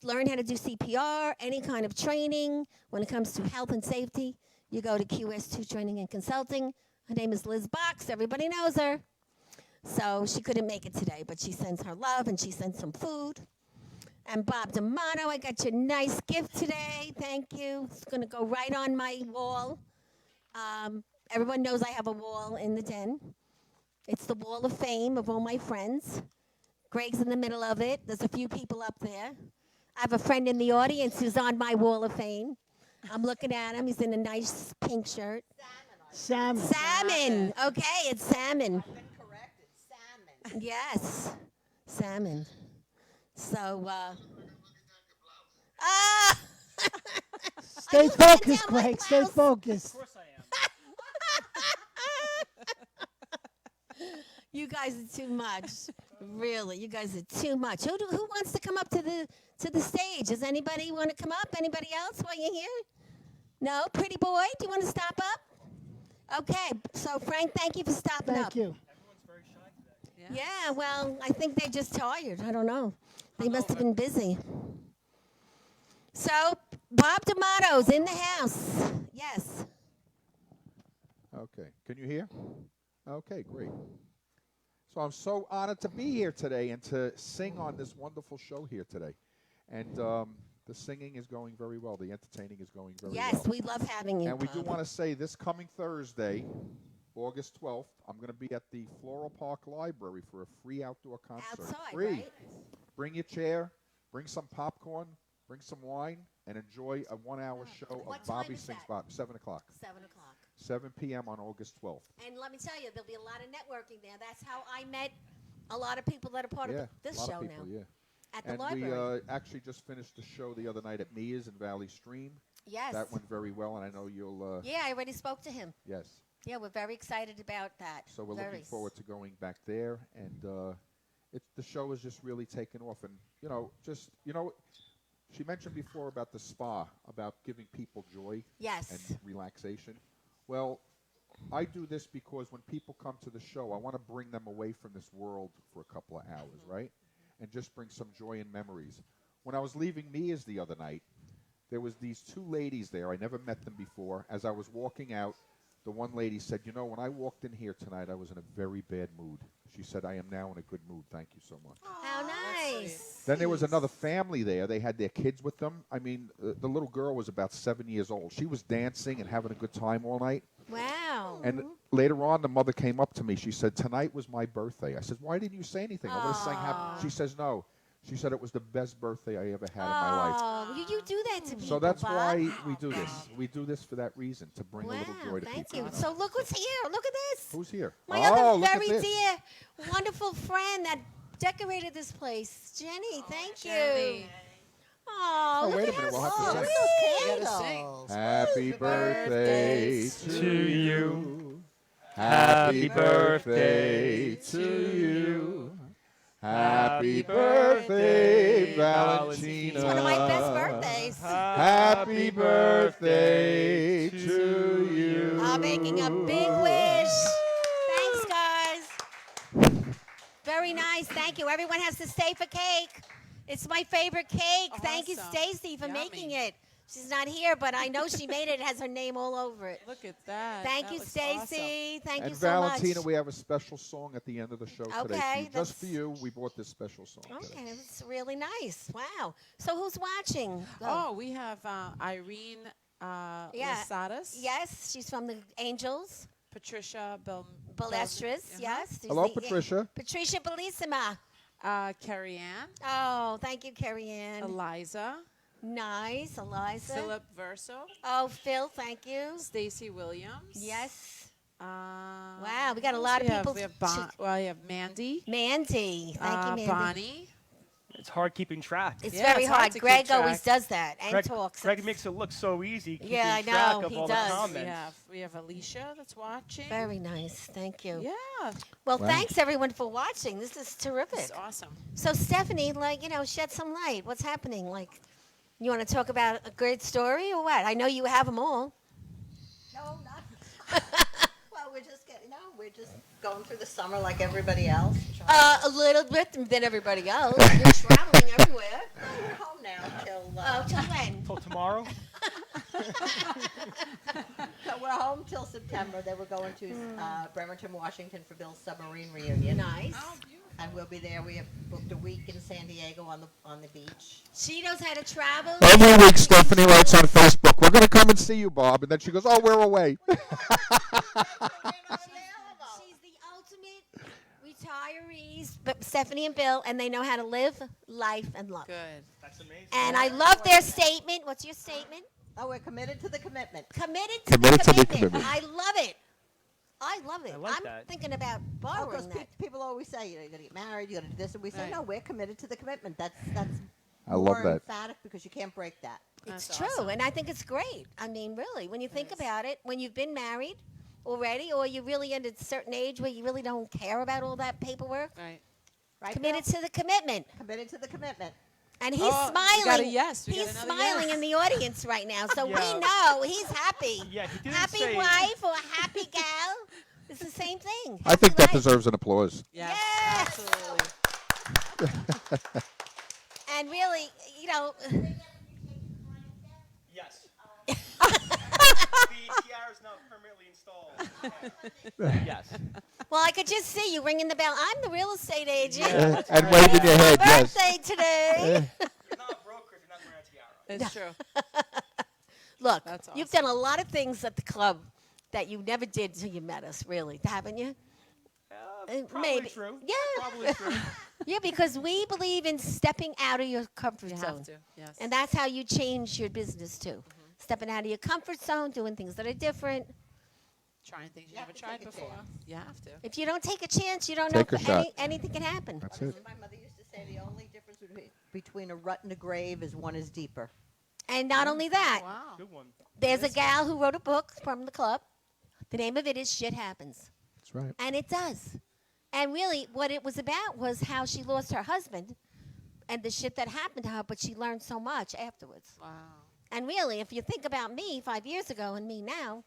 Speaker 1: learn how to do CPR, any kind of training when it comes to health and safety, you go to QS2 Training and Consulting. Her name is Liz Box. Everybody knows her. So she couldn't make it today, but she sends her love and she sends some food. And Bob D'Amato, I got your nice gift today. Thank you. It's going to go right on my wall. Everyone knows I have a wall in the den. It's the wall of fame of all my friends. Greg's in the middle of it. There's a few people up there. I have a friend in the audience who's on my wall of fame. I'm looking at him. He's in a nice pink shirt.
Speaker 11: Salmon.
Speaker 1: Salmon. Okay, it's salmon. I've been corrected. Salmon. Yes, salmon. So,
Speaker 11: Stay focused, Greg. Stay focused.
Speaker 1: You guys are too much. Really, you guys are too much. Who wants to come up to the stage? Does anybody want to come up? Anybody else while you're here? No? Pretty boy, do you want to stop up? Okay, so Frank, thank you for stopping up.
Speaker 11: Thank you.
Speaker 3: Everyone's very shy today.
Speaker 1: Yeah, well, I think they're just tired. I don't know. They must have been busy. So, Bob D'Amato's in the house. Yes.
Speaker 12: Okay. Can you hear? Okay, great. So I'm so honored to be here today and to sing on this wonderful show here today. And the singing is going very well. The entertaining is going very well.
Speaker 1: Yes, we love having you.
Speaker 12: And we do
Speaker 1: Bob.
Speaker 12: want to say this coming Thursday, August 12th, I'm going to be at the Floral Park Library for a free outdoor concert.
Speaker 1: Outside,
Speaker 12: free.
Speaker 1: right?
Speaker 12: Bring your chair, bring some popcorn, bring some wine, and enjoy a 1-hour show
Speaker 1: What
Speaker 12: of
Speaker 1: time
Speaker 12: Bobby
Speaker 1: is
Speaker 12: Sings
Speaker 1: that?
Speaker 12: Bob. 7 o'clock.
Speaker 1: 7 o'clock.
Speaker 12: 7 p.m. on August 12th.
Speaker 1: And let me tell you, there'll be a lot of networking there. That's how I met a lot of people that are part
Speaker 12: Yeah,
Speaker 1: of this
Speaker 12: a lot
Speaker 1: show
Speaker 12: of people,
Speaker 1: now.
Speaker 12: yeah.
Speaker 1: At the
Speaker 12: And
Speaker 1: library.
Speaker 12: we actually just finished the show the other night at Mia's in Valley Stream.
Speaker 1: Yes.
Speaker 12: That went very well, and I know you'll.
Speaker 1: Yeah, I already spoke to him.
Speaker 12: Yes.
Speaker 1: Yeah, we're very excited about that.
Speaker 12: So we're
Speaker 1: very
Speaker 12: looking forward to going back there, and the show is just really taken off. And she mentioned before about the spa, about giving people joy
Speaker 1: Yes.
Speaker 12: and relaxation. Well, I do this because when people come to the show, I want to bring them away from this world for a couple of hours, right? And just bring some joy and memories. When I was leaving Mia's the other night, there was these 2 ladies there. I never met them before. As I was walking out, the one lady said, when I walked in here tonight, I was in a very bad mood. She said, I am now in a good mood. Thank you so much.
Speaker 1: How nice.
Speaker 12: Then there was another family there. They had their kids with them. I mean, the little girl was about 7 years old. She was dancing and having a good time all night.
Speaker 1: Wow.
Speaker 12: And later on, the mother came up to me. She said, tonight was my birthday. I said, why didn't you say anything? I would have sang happy. She says, no. She said it was the best birthday I ever had in my life.
Speaker 1: Oh, you do that to people,
Speaker 12: So that's
Speaker 1: Bob.
Speaker 12: why we do this. We do this for that reason, to bring a little joy to
Speaker 1: Thank
Speaker 12: people.
Speaker 1: you. So look who's here. Look at this.
Speaker 12: Who's here?
Speaker 1: My
Speaker 12: oh,
Speaker 1: other
Speaker 12: look
Speaker 1: very
Speaker 12: at this.
Speaker 1: dear, wonderful friend that decorated this place. Jenny, thank
Speaker 4: Jenny.
Speaker 1: you. Oh,
Speaker 12: Oh,
Speaker 1: look
Speaker 12: wait a
Speaker 1: at
Speaker 12: minute,
Speaker 1: how
Speaker 12: we'll have to
Speaker 1: sweet.
Speaker 12: sing.
Speaker 7: You gotta sing.
Speaker 12: Happy birthday
Speaker 3: to you.
Speaker 12: Happy birthday to you. Happy birthday, Valentina.
Speaker 1: It's one of my best birthdays.
Speaker 12: Happy birthday to you.
Speaker 1: I'm making a big wish. Thanks, guys. Very nice. Thank you. Everyone has to stay for cake. It's my favorite cake. Thank you,
Speaker 4: Awesome.
Speaker 1: Stacy, for
Speaker 4: Yummy.
Speaker 1: making it. She's not here, but I know she made it. It has her name all over it.
Speaker 4: Look at that.
Speaker 1: Thank
Speaker 4: That
Speaker 1: you,
Speaker 4: looks
Speaker 1: Stacy. Thank
Speaker 12: And
Speaker 1: you so
Speaker 12: Valentina,
Speaker 1: much.
Speaker 12: we have a special song at the end of the show today.
Speaker 1: Okay,
Speaker 12: For you. Just
Speaker 1: that's-
Speaker 12: for you, we brought this special song
Speaker 1: Okay,
Speaker 12: today.
Speaker 1: it's really nice. Wow. So who's watching?
Speaker 4: Oh, we have Irene
Speaker 1: Yeah.
Speaker 4: Lasadas.
Speaker 1: Yes, she's from the Angels.
Speaker 4: Patricia
Speaker 1: Balestris, yes. She's
Speaker 12: Hello,
Speaker 1: the-
Speaker 12: Patricia.
Speaker 1: Patricia Bellissima.
Speaker 4: Carrie Ann.
Speaker 1: Oh, thank you, Carrie Ann.
Speaker 4: Eliza.
Speaker 1: Nice, Eliza.
Speaker 4: Philip Verso.
Speaker 1: Oh, Phil, thank you.
Speaker 4: Stacy Williams.
Speaker 1: Yes.
Speaker 4: Wow,
Speaker 1: Wow, we got a lot of people.
Speaker 4: We have, we have Mandy.
Speaker 1: Mandy. Thank you, Mandy.
Speaker 4: Bonnie.
Speaker 3: It's hard keeping track.
Speaker 1: It's
Speaker 4: Yeah,
Speaker 1: very
Speaker 4: it's hard
Speaker 1: hard.
Speaker 4: to keep
Speaker 1: Greg always
Speaker 4: track.
Speaker 1: does that and
Speaker 3: Greg,
Speaker 1: talks.
Speaker 3: Greg makes it look so easy. Keeping
Speaker 1: Yeah, I
Speaker 3: track
Speaker 1: know,
Speaker 3: of
Speaker 1: he
Speaker 3: all
Speaker 1: does.
Speaker 3: the comments.
Speaker 4: We have Alicia that's watching.
Speaker 1: Very nice. Thank you.
Speaker 4: Yeah.
Speaker 1: Well,
Speaker 12: Wow.
Speaker 1: thanks everyone for watching. This is terrific.
Speaker 4: It's awesome.
Speaker 1: So, Stephanie, shed some light. What's happening? You want to talk about a great story or what? I know you have them all.
Speaker 7: No, not. Well, we're just going through the summer like everybody else.
Speaker 1: A little bit than everybody else. You're traveling everywhere.
Speaker 7: We're home now till.
Speaker 1: Oh, till when?
Speaker 3: Till tomorrow?
Speaker 7: So we're home till September. Then we're going to Bremerton, Washington for Bill's submarine reunion.
Speaker 1: Nice.
Speaker 7: And we'll be there. We have booked a week in San Diego on the beach.
Speaker 1: She knows how to travel.
Speaker 12: Every week, Stephanie writes on Facebook, "We're going to come and see you, Bob," and then she goes, "Oh, we're away."
Speaker 1: She's the ultimate retirees, but Stephanie and Bill, and they know how to live life and love.
Speaker 4: Good.
Speaker 3: That's amazing.
Speaker 1: And I love their statement. What's your statement?
Speaker 7: Oh, we're committed to the commitment.
Speaker 1: Committed to
Speaker 12: Committed
Speaker 1: the
Speaker 12: to the
Speaker 1: commitment.
Speaker 12: commitment.
Speaker 1: I love it. I love it.
Speaker 3: I like
Speaker 1: I'm
Speaker 3: that.
Speaker 1: thinking about
Speaker 7: Because
Speaker 1: borrowing that.
Speaker 7: people always say, you're going to get married, you're going to do this, and we say,
Speaker 4: Right.
Speaker 7: no, we're committed to the commitment. That's
Speaker 12: I love
Speaker 7: more
Speaker 12: that.
Speaker 7: emphatic because you can't break that.
Speaker 1: It's
Speaker 4: That's
Speaker 1: true,
Speaker 4: awesome.
Speaker 1: and I think it's great. I mean, really, when you think about it, when you've been married already, or you're really at a certain age where you really don't care about all that paperwork,
Speaker 4: Right.
Speaker 7: Right,
Speaker 1: committed
Speaker 7: Bill?
Speaker 1: to the commitment.
Speaker 7: Committed to the commitment.
Speaker 1: And he's
Speaker 4: Oh, we
Speaker 1: smiling.
Speaker 4: got a yes. We got
Speaker 1: He's
Speaker 4: another
Speaker 1: smiling
Speaker 4: yes.
Speaker 1: in the audience right now, so
Speaker 3: Yeah.
Speaker 1: we know he's happy.
Speaker 3: Yeah, he didn't
Speaker 1: Happy
Speaker 3: say.
Speaker 1: wife or happy gal. It's the same thing.
Speaker 12: I think that
Speaker 1: Happy life.
Speaker 12: deserves an applause.
Speaker 4: Yes.
Speaker 1: Yes.
Speaker 4: Absolutely.
Speaker 1: And really,
Speaker 3: Yes. The tiara is now permanently installed. Yes.
Speaker 1: well, I could just see you ringing the bell. I'm the real estate agent.
Speaker 12: And waving your head, yes.
Speaker 1: Birthday today.
Speaker 3: You're not broke if you're not wearing a tiara.
Speaker 4: It's true.
Speaker 1: Look,
Speaker 4: That's
Speaker 1: you've
Speaker 4: awesome.
Speaker 1: done a lot of things at the club that you never did until you met us, really, haven't you?
Speaker 3: Probably
Speaker 1: Maybe.
Speaker 3: true.
Speaker 1: Yeah.
Speaker 3: Probably true.
Speaker 1: Yeah, because we believe in stepping out of your comfort
Speaker 4: You
Speaker 1: zone.
Speaker 4: have to. Yes.
Speaker 1: And that's how you change your business too. Stepping out of your comfort zone, doing things that are different.
Speaker 4: Trying things you
Speaker 7: You have
Speaker 4: never
Speaker 7: to
Speaker 4: tried
Speaker 7: take a
Speaker 4: before.
Speaker 7: chance.
Speaker 4: You have to.
Speaker 1: If you don't take a chance, you don't
Speaker 12: Take
Speaker 1: know
Speaker 12: a
Speaker 1: if
Speaker 12: shot.
Speaker 1: anything can happen.
Speaker 12: That's it.
Speaker 7: My mother used to say the only difference between a rut and a grave is one is deeper.
Speaker 1: And not only that,
Speaker 4: Wow.
Speaker 3: Good one.
Speaker 1: there's a gal who wrote a book from the club. The name of it is Shit Happens.
Speaker 12: That's right.
Speaker 1: And it does. And really, what it was about was how she lost her husband and the shit that happened to her, but she learned so much afterwards.
Speaker 4: Wow.
Speaker 1: And really, if you think about me 5 years ago and me now,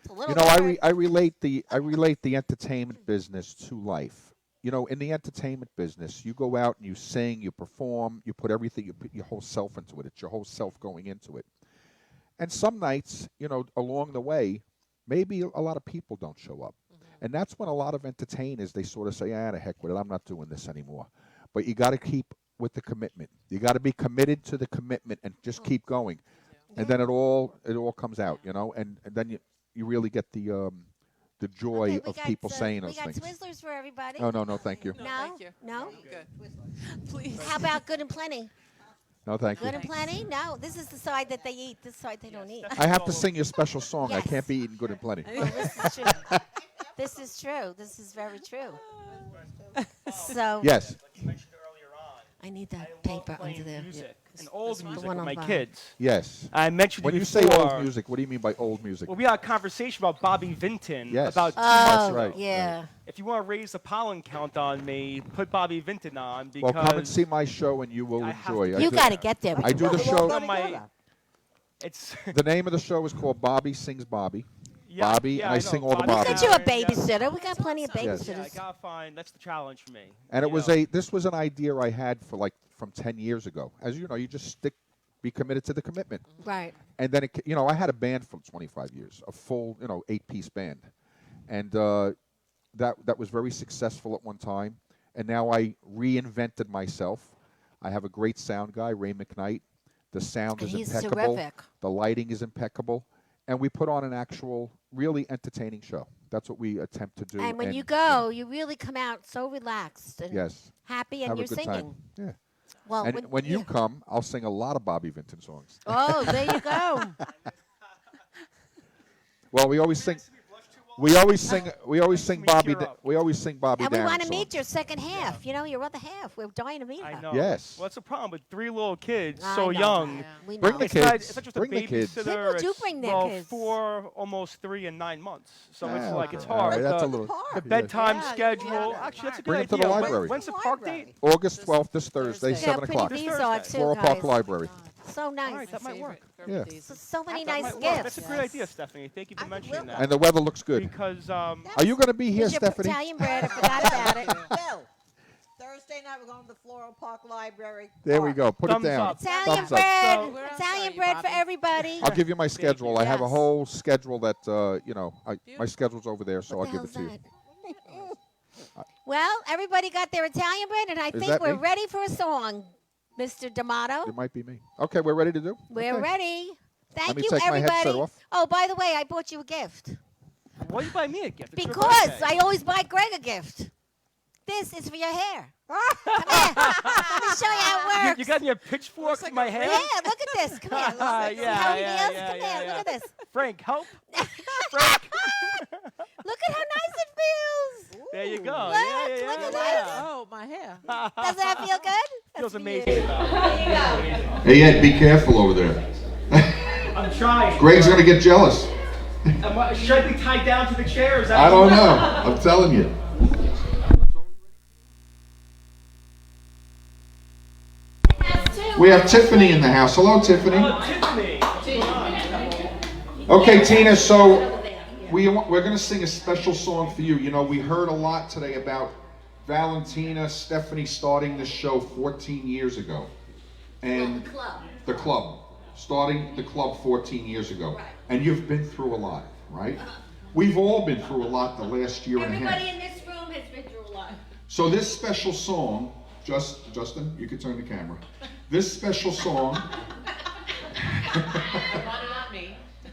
Speaker 1: it's a little
Speaker 12: You know,
Speaker 1: different.
Speaker 12: I relate the entertainment business to life. You know, in the entertainment business, you go out and you sing, you perform, you put everything, you put your whole self into it. It's your whole self going into it. And some nights, you know, along the way, maybe a lot of people don't show up. And that's when a lot of entertainers, they sort of say, the heck with it, I'm not doing this anymore. But you got to keep with the commitment. You got to be committed to the commitment and just keep going. And then it all comes out, you know, and then you really get the the joy
Speaker 1: Okay,
Speaker 12: of people saying
Speaker 1: we
Speaker 12: those
Speaker 1: got
Speaker 12: things.
Speaker 1: Twizzlers for everybody.
Speaker 12: No, thank you.
Speaker 1: No,
Speaker 4: thank you.
Speaker 1: no.
Speaker 4: Good. Please.
Speaker 1: How about good and plenty?
Speaker 12: No, thank you.
Speaker 1: Good and plenty? No, this is the side that they eat. This side they don't eat.
Speaker 12: I have to sing you a special song. I
Speaker 1: Yes.
Speaker 12: can't be eating good and plenty.
Speaker 1: Well, this is true. This is true. This is very true. So
Speaker 12: Yes.
Speaker 3: Like you mentioned earlier on,
Speaker 1: I need that
Speaker 3: I love
Speaker 1: paper
Speaker 3: playing
Speaker 1: under there.
Speaker 3: music and old music
Speaker 1: one
Speaker 3: with
Speaker 1: on
Speaker 3: my
Speaker 1: bottom.
Speaker 3: kids.
Speaker 12: Yes.
Speaker 3: I mentioned
Speaker 12: When
Speaker 3: it
Speaker 12: you say
Speaker 3: before.
Speaker 12: old music, what do you mean by old music?
Speaker 3: Well, we had a conversation about Bobby Vinton
Speaker 12: Yes.
Speaker 3: about 2
Speaker 1: Oh,
Speaker 3: months ago.
Speaker 12: right.
Speaker 1: yeah.
Speaker 3: If you want to raise the pollen count on me, put Bobby Vinton on
Speaker 12: Well,
Speaker 3: because
Speaker 12: come and see my show and you will
Speaker 3: I have
Speaker 12: enjoy.
Speaker 3: to
Speaker 12: I
Speaker 1: You
Speaker 12: do-
Speaker 1: got to get there.
Speaker 12: I do the
Speaker 7: We all
Speaker 12: show.
Speaker 7: gotta go
Speaker 3: my-
Speaker 7: there.
Speaker 3: it's
Speaker 12: The name of the show is called Bobby Sings Bobby.
Speaker 3: yeah,
Speaker 12: Bobby,
Speaker 3: yeah,
Speaker 12: and I
Speaker 3: know.
Speaker 12: sing all the
Speaker 3: Bobby
Speaker 1: Look
Speaker 12: Bobbies.
Speaker 1: at you, a
Speaker 3: Brown, yeah.
Speaker 1: babysitter. We got plenty of
Speaker 12: Yes.
Speaker 1: babysitters.
Speaker 3: Yeah, I gotta find. That's the challenge for me.
Speaker 12: And it
Speaker 3: you
Speaker 12: was
Speaker 3: know.
Speaker 12: this was an idea I had for like from 10 years ago. As you know, you just be committed to the commitment.
Speaker 1: Right.
Speaker 12: And then, I had a band for 25 years, a full, 8-piece band. And that was very successful at one time. And now I reinvented myself. I have a great sound guy, Ray McKnight. The sound
Speaker 1: And
Speaker 12: is
Speaker 1: he's
Speaker 12: impeccable.
Speaker 1: terrific.
Speaker 12: The lighting is impeccable. And we put on an actual, really entertaining show. That's what we attempt to do.
Speaker 1: And when you go, you really come out so relaxed and
Speaker 12: Yes.
Speaker 1: happy, and
Speaker 12: Have a
Speaker 1: you're
Speaker 12: good
Speaker 1: singing.
Speaker 12: time. Yeah.
Speaker 1: Well,
Speaker 12: And when you
Speaker 1: yeah.
Speaker 12: come, I'll sing a lot of Bobby Vinton songs.
Speaker 1: Oh, there you go.
Speaker 12: Well, we always sing. We always sing
Speaker 3: me
Speaker 12: Bobby.
Speaker 3: cheer up.
Speaker 12: We always sing Bobby.
Speaker 1: And we
Speaker 12: Darin
Speaker 1: want to
Speaker 12: songs.
Speaker 1: meet your second half. You know, your other half. We're dying to meet her.
Speaker 3: I know.
Speaker 12: Yes.
Speaker 3: Well, that's a problem with 3 little kids,
Speaker 1: I
Speaker 3: so
Speaker 1: know.
Speaker 3: young.
Speaker 1: Yeah. We
Speaker 12: Bring
Speaker 1: know.
Speaker 12: the
Speaker 3: It's not,
Speaker 12: kids.
Speaker 3: it's not just
Speaker 12: Bring
Speaker 3: a
Speaker 12: the kids.
Speaker 3: babysitter.
Speaker 1: People do
Speaker 3: it's,
Speaker 1: bring their
Speaker 3: well,
Speaker 1: kids.
Speaker 3: 4, almost 3, and 9 months. So it's
Speaker 12: Ah,
Speaker 3: like
Speaker 12: okay.
Speaker 3: it's
Speaker 12: All
Speaker 3: hard.
Speaker 12: right, that's
Speaker 3: the,
Speaker 12: a little.
Speaker 3: the bedtime
Speaker 4: Yeah,
Speaker 3: schedule.
Speaker 4: yeah.
Speaker 3: Actually, that's a
Speaker 12: Bring
Speaker 3: good
Speaker 12: it to the
Speaker 3: idea.
Speaker 12: library.
Speaker 3: When's the park date?
Speaker 12: August 12th, this Thursday,
Speaker 4: Thursday.
Speaker 12: 7
Speaker 1: How
Speaker 12: o'clock.
Speaker 1: pretty
Speaker 3: This
Speaker 1: these are,
Speaker 3: Thursday.
Speaker 1: too,
Speaker 12: Floral Park
Speaker 1: guys.
Speaker 12: Library.
Speaker 1: So nice.
Speaker 3: All right, that might work.
Speaker 12: Yeah.
Speaker 1: So many
Speaker 3: That
Speaker 1: nice
Speaker 3: might work.
Speaker 1: gifts.
Speaker 3: That's a great idea, Stephanie. Thank you for mentioning that.
Speaker 12: And the weather looks good.
Speaker 3: Because
Speaker 12: Are you going to be here,
Speaker 1: Here's your
Speaker 12: Stephanie?
Speaker 1: Italian bread. I forgot about it.
Speaker 7: Bill, Thursday night we're going to the Floral Park Library.
Speaker 12: There we go. Put
Speaker 3: Thumbs
Speaker 12: it down.
Speaker 3: up.
Speaker 1: Italian
Speaker 12: Thumbs up.
Speaker 1: bread.
Speaker 3: So-
Speaker 4: We're on
Speaker 1: Italian
Speaker 4: site,
Speaker 1: bread for
Speaker 4: Bobby.
Speaker 1: everybody.
Speaker 12: I'll give you my schedule. I have a
Speaker 4: Yes.
Speaker 12: whole schedule that my
Speaker 4: Beautiful.
Speaker 12: schedule's over there, so
Speaker 1: What
Speaker 12: I'll
Speaker 1: the
Speaker 12: give it to you.
Speaker 1: hell's that? Well, everybody got their Italian bread, and I think
Speaker 12: that
Speaker 1: we're
Speaker 12: me?
Speaker 1: ready for a song, Mr. D'Amato.
Speaker 12: It might be me. Okay, we're ready to do.
Speaker 1: We're
Speaker 12: Okay.
Speaker 1: ready. Thank
Speaker 12: me
Speaker 1: you,
Speaker 12: take my
Speaker 1: everybody.
Speaker 12: headset off.
Speaker 1: Oh, by the way, I bought you a gift
Speaker 3: why you buy me a gift? It's your
Speaker 1: because
Speaker 3: birthday.
Speaker 1: I always buy Greg a gift. This is for your hair. Come here. Let me show you how it
Speaker 3: You,
Speaker 1: works.
Speaker 3: you got me a pitchfork in my hair?
Speaker 1: Yeah, look at this. Come here.
Speaker 3: Yeah,
Speaker 1: See how he
Speaker 3: yeah,
Speaker 1: feels?
Speaker 3: yeah,
Speaker 1: Come
Speaker 3: yeah,
Speaker 1: here.
Speaker 3: yeah.
Speaker 1: Look at this.
Speaker 3: Frank, help. Frank.
Speaker 1: Look at how nice it feels.
Speaker 3: There you go.
Speaker 1: Look,
Speaker 3: yeah, yeah,
Speaker 1: look at
Speaker 3: yeah.
Speaker 4: Oh, my hair.
Speaker 1: Doesn't that feel good?
Speaker 3: Feels
Speaker 1: That's for
Speaker 3: amazing.
Speaker 1: you.
Speaker 5: Hey, Ed, be careful over there.
Speaker 3: I'm trying.
Speaker 5: Greg's going to get jealous.
Speaker 3: Should I be tied down to the chairs?
Speaker 5: I don't know. I'm telling you. We have Tiffany in the house. Hello, Tiffany.
Speaker 3: Tiffany.
Speaker 5: Okay, Tina, so we're going to sing a special song for you. You know, we heard a lot today about Valentina, Stephanie starting the show 14 years ago. And the club. Starting the club 14 years ago. And you've been through a lot, right? We've all been through a lot the last year and a half.
Speaker 1: Everybody in this room has been through a lot.
Speaker 5: So this special song, Justin, you can turn the camera. This special song,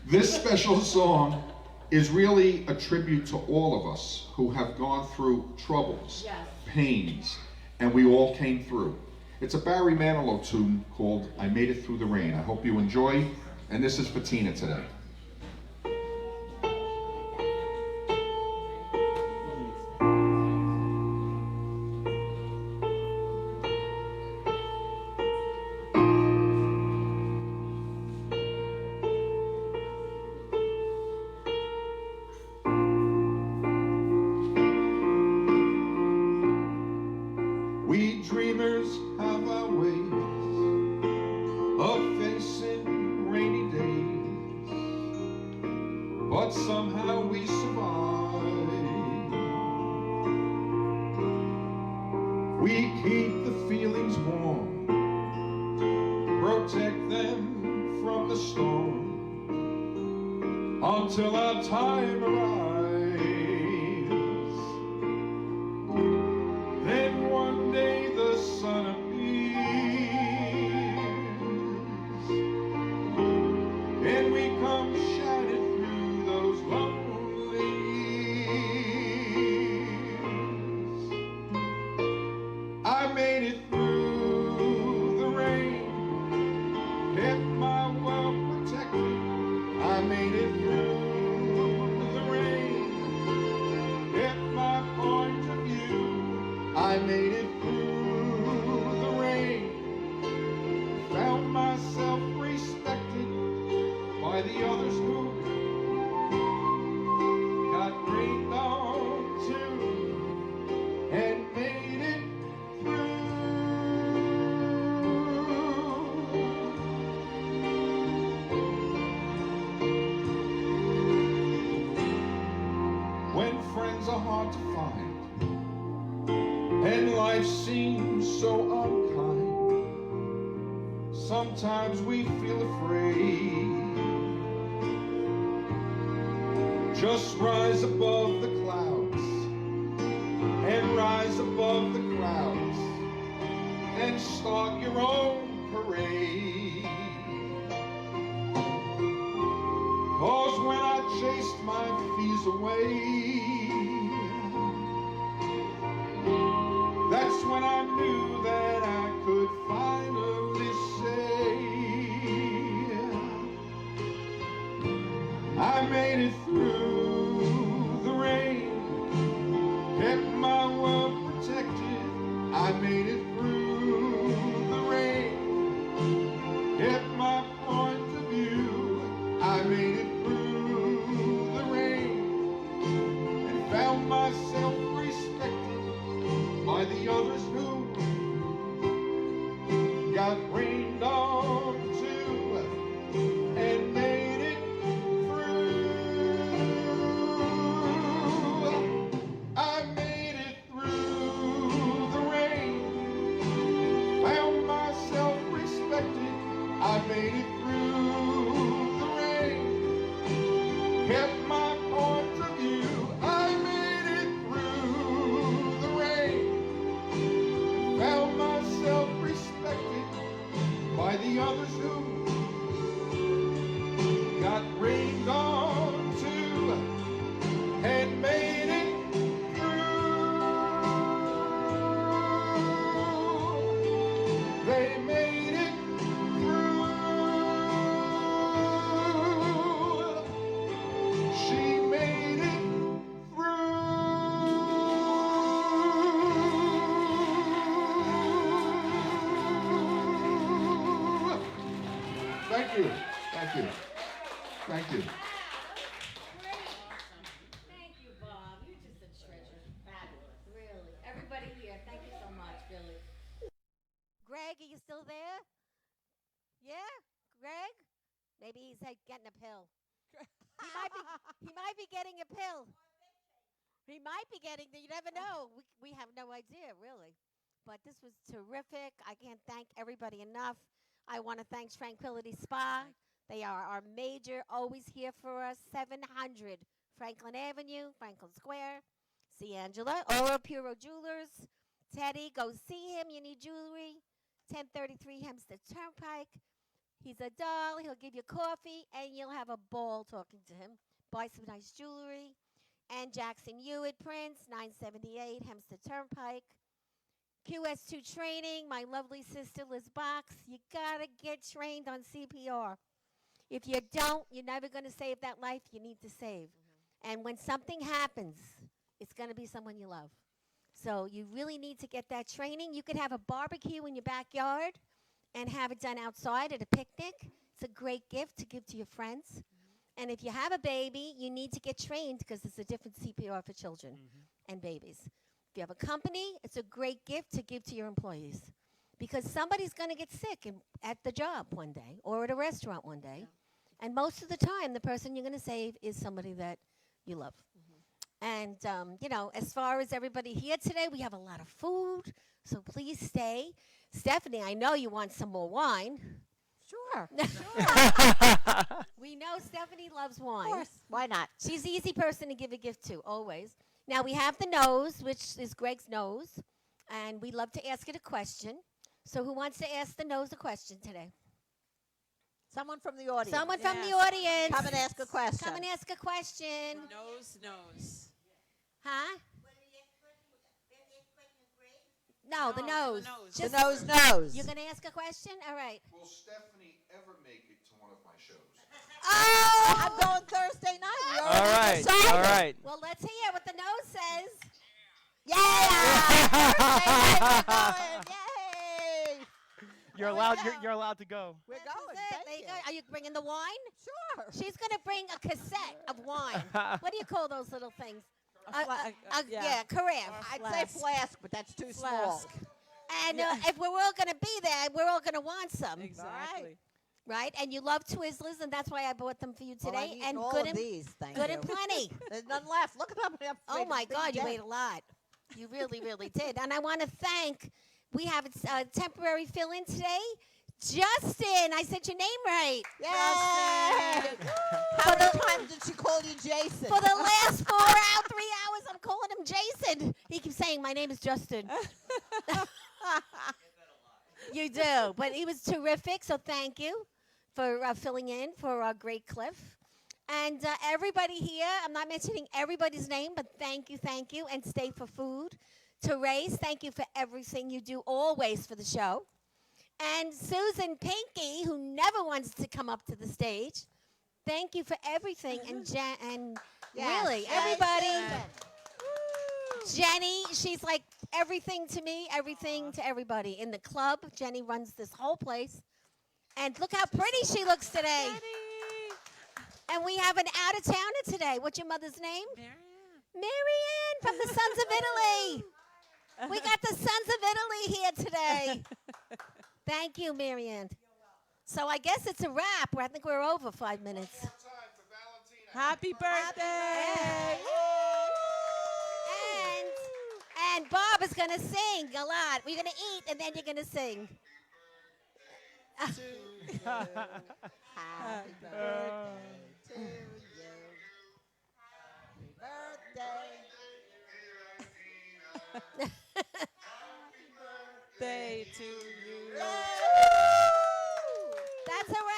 Speaker 5: this special song is really a tribute to all of us who have gone through troubles, pains, and we all came through. It's a Barry Manilow tune called I Made It Through the Rain. I hope you enjoy, and this is for Tina today. We dreamers have our ways of facing rainy days, but somehow we survive. We keep the feelings warm, protect them from the storm, until our time arrives. Then one day the sun appears, and we come shining through those lonely hard to find, and life seems so unkind. Sometimes we feel afraid. Just rise above the clouds, and rise above the crowds, and start your own parade. 'Cause when I chased my fears away, that's when I knew that I could finally say, I made it through the rain, kept my world protected. I made it through the rain, kept my point of view. I made it through the rain, and found myself respected by the others who got rained on too, and made it through. I made it through the rain, found myself respected. I made it through the rain, kept my point of view. I made it through the rain, found myself respected by the others who got rained on too, and made it through. They made it through. She made it through. Thank you. Thank you. Thank you.
Speaker 1: Thank you, Bob. You're just a treasure. Fabulous, really. Everybody here, thank you so much, really. Greg, are you still there? Yeah, Greg? Maybe he's like getting a pill. He might be getting a pill. He might be getting. You never know. We have no idea, really. But this was terrific. I can't thank everybody enough. I want to thank Tranquility Spa. They are our major, always here for us. 700 Franklin Avenue, Franklin Square. See Angela. Oro Puro Jewelers. Teddy, go see him. You need jewelry. 1033 Hempstead Turnpike. He's a doll. He'll give you coffee, and you'll have a ball talking to him. Buy some nice jewelry. And Jackson Hewitt Prince, 978 Hempstead Turnpike. QS2 Training, my lovely sister Liz Box. You got to get trained on CPR. If you don't, you're never going to save that life you need to save. And when something happens, it's going to be someone you love. So you really need to get that training. You could have a barbecue in your backyard and have it done outside at a picnic. It's a great gift to give to your friends. And if you have a baby, you need to get trained because it's a different CPR for children and babies. If you have a company, it's a great gift to give to your employees because somebody's going to get sick at the job one day or at a restaurant one day. And most of the time, the person you're going to save is somebody that you love. And, you know, as far as everybody here today, we have a lot of food, so please stay. Stephanie, I know you want some more wine.
Speaker 7: Sure.
Speaker 1: We know Stephanie loves wine.
Speaker 7: Of course. Why not?
Speaker 1: She's the easy person to give a gift to, always. Now, we have the nose, which is Greg's nose, and we love to ask it a question. So who wants to ask the nose a question today?
Speaker 7: Someone from the audience.
Speaker 1: Someone from the audience.
Speaker 7: Come and ask a question.
Speaker 1: Come and ask a question.
Speaker 4: Nose.
Speaker 1: Huh? No, the nose.
Speaker 7: The nose knows.
Speaker 1: You're going to ask a question? All right.
Speaker 12: Will Stephanie ever make it to one of my shows?
Speaker 7: Oh, I'm going Thursday night. We
Speaker 3: All
Speaker 7: already
Speaker 3: right.
Speaker 7: decided.
Speaker 3: All right.
Speaker 1: Well, let's hear what the nose says.
Speaker 7: Yay!
Speaker 3: You're allowed. You're allowed to go.
Speaker 7: We're
Speaker 1: This
Speaker 7: going.
Speaker 1: is it.
Speaker 7: Thank
Speaker 1: There you
Speaker 7: you.
Speaker 1: go. Are you bringing the wine?
Speaker 7: Sure.
Speaker 1: She's going to bring a cassette of wine. What do you call those little things?
Speaker 4: Yeah.
Speaker 1: Carafe.
Speaker 7: I'd say flask, but that's too small.
Speaker 4: Flask.
Speaker 1: And if we're all going to be there, we're all going to want some.
Speaker 4: Exactly.
Speaker 1: right? And you love Twizzlers, and that's why I bought them for you
Speaker 7: Well,
Speaker 1: today.
Speaker 7: I've eaten
Speaker 1: and
Speaker 7: all
Speaker 1: good
Speaker 7: of
Speaker 1: and
Speaker 7: these, thank
Speaker 1: good
Speaker 7: you.
Speaker 1: and plenty.
Speaker 7: There's none left. Look at them.
Speaker 1: Oh my God, you ate a lot. You really, really did. And I want to thank. We have a temporary fill-in today. Justin, I said your name right.
Speaker 7: Yay! How many times did she call you Jason?
Speaker 1: For the last 3 hours, I'm calling him Jason. He keeps saying, my name is Justin. You do. But he was terrific, so thank you for filling in for Great Cliff. And everybody here, I'm not mentioning everybody's name, but thank you, and Stay for Food. Therese, thank you for everything you do always for the show. And Susan Pinky, who never wants to come up to the stage, thank you for everything. And really, everybody. Jenny, she's like everything to me, everything to everybody. In the club, Jenny runs this whole place. And look how pretty she looks today. And we have an out-of-towner today. What's your mother's name? Marianne from the Sons of Italy. We got the Sons of Italy here today. Thank you, Marianne. So I guess it's a wrap. I think we're over 5 minutes.
Speaker 4: Happy birthday!
Speaker 1: And Bob is going to sing a lot. We're going to eat, and then you're going to sing.
Speaker 7: Happy birthday to you. Happy
Speaker 4: Day to you.
Speaker 1: That's all right.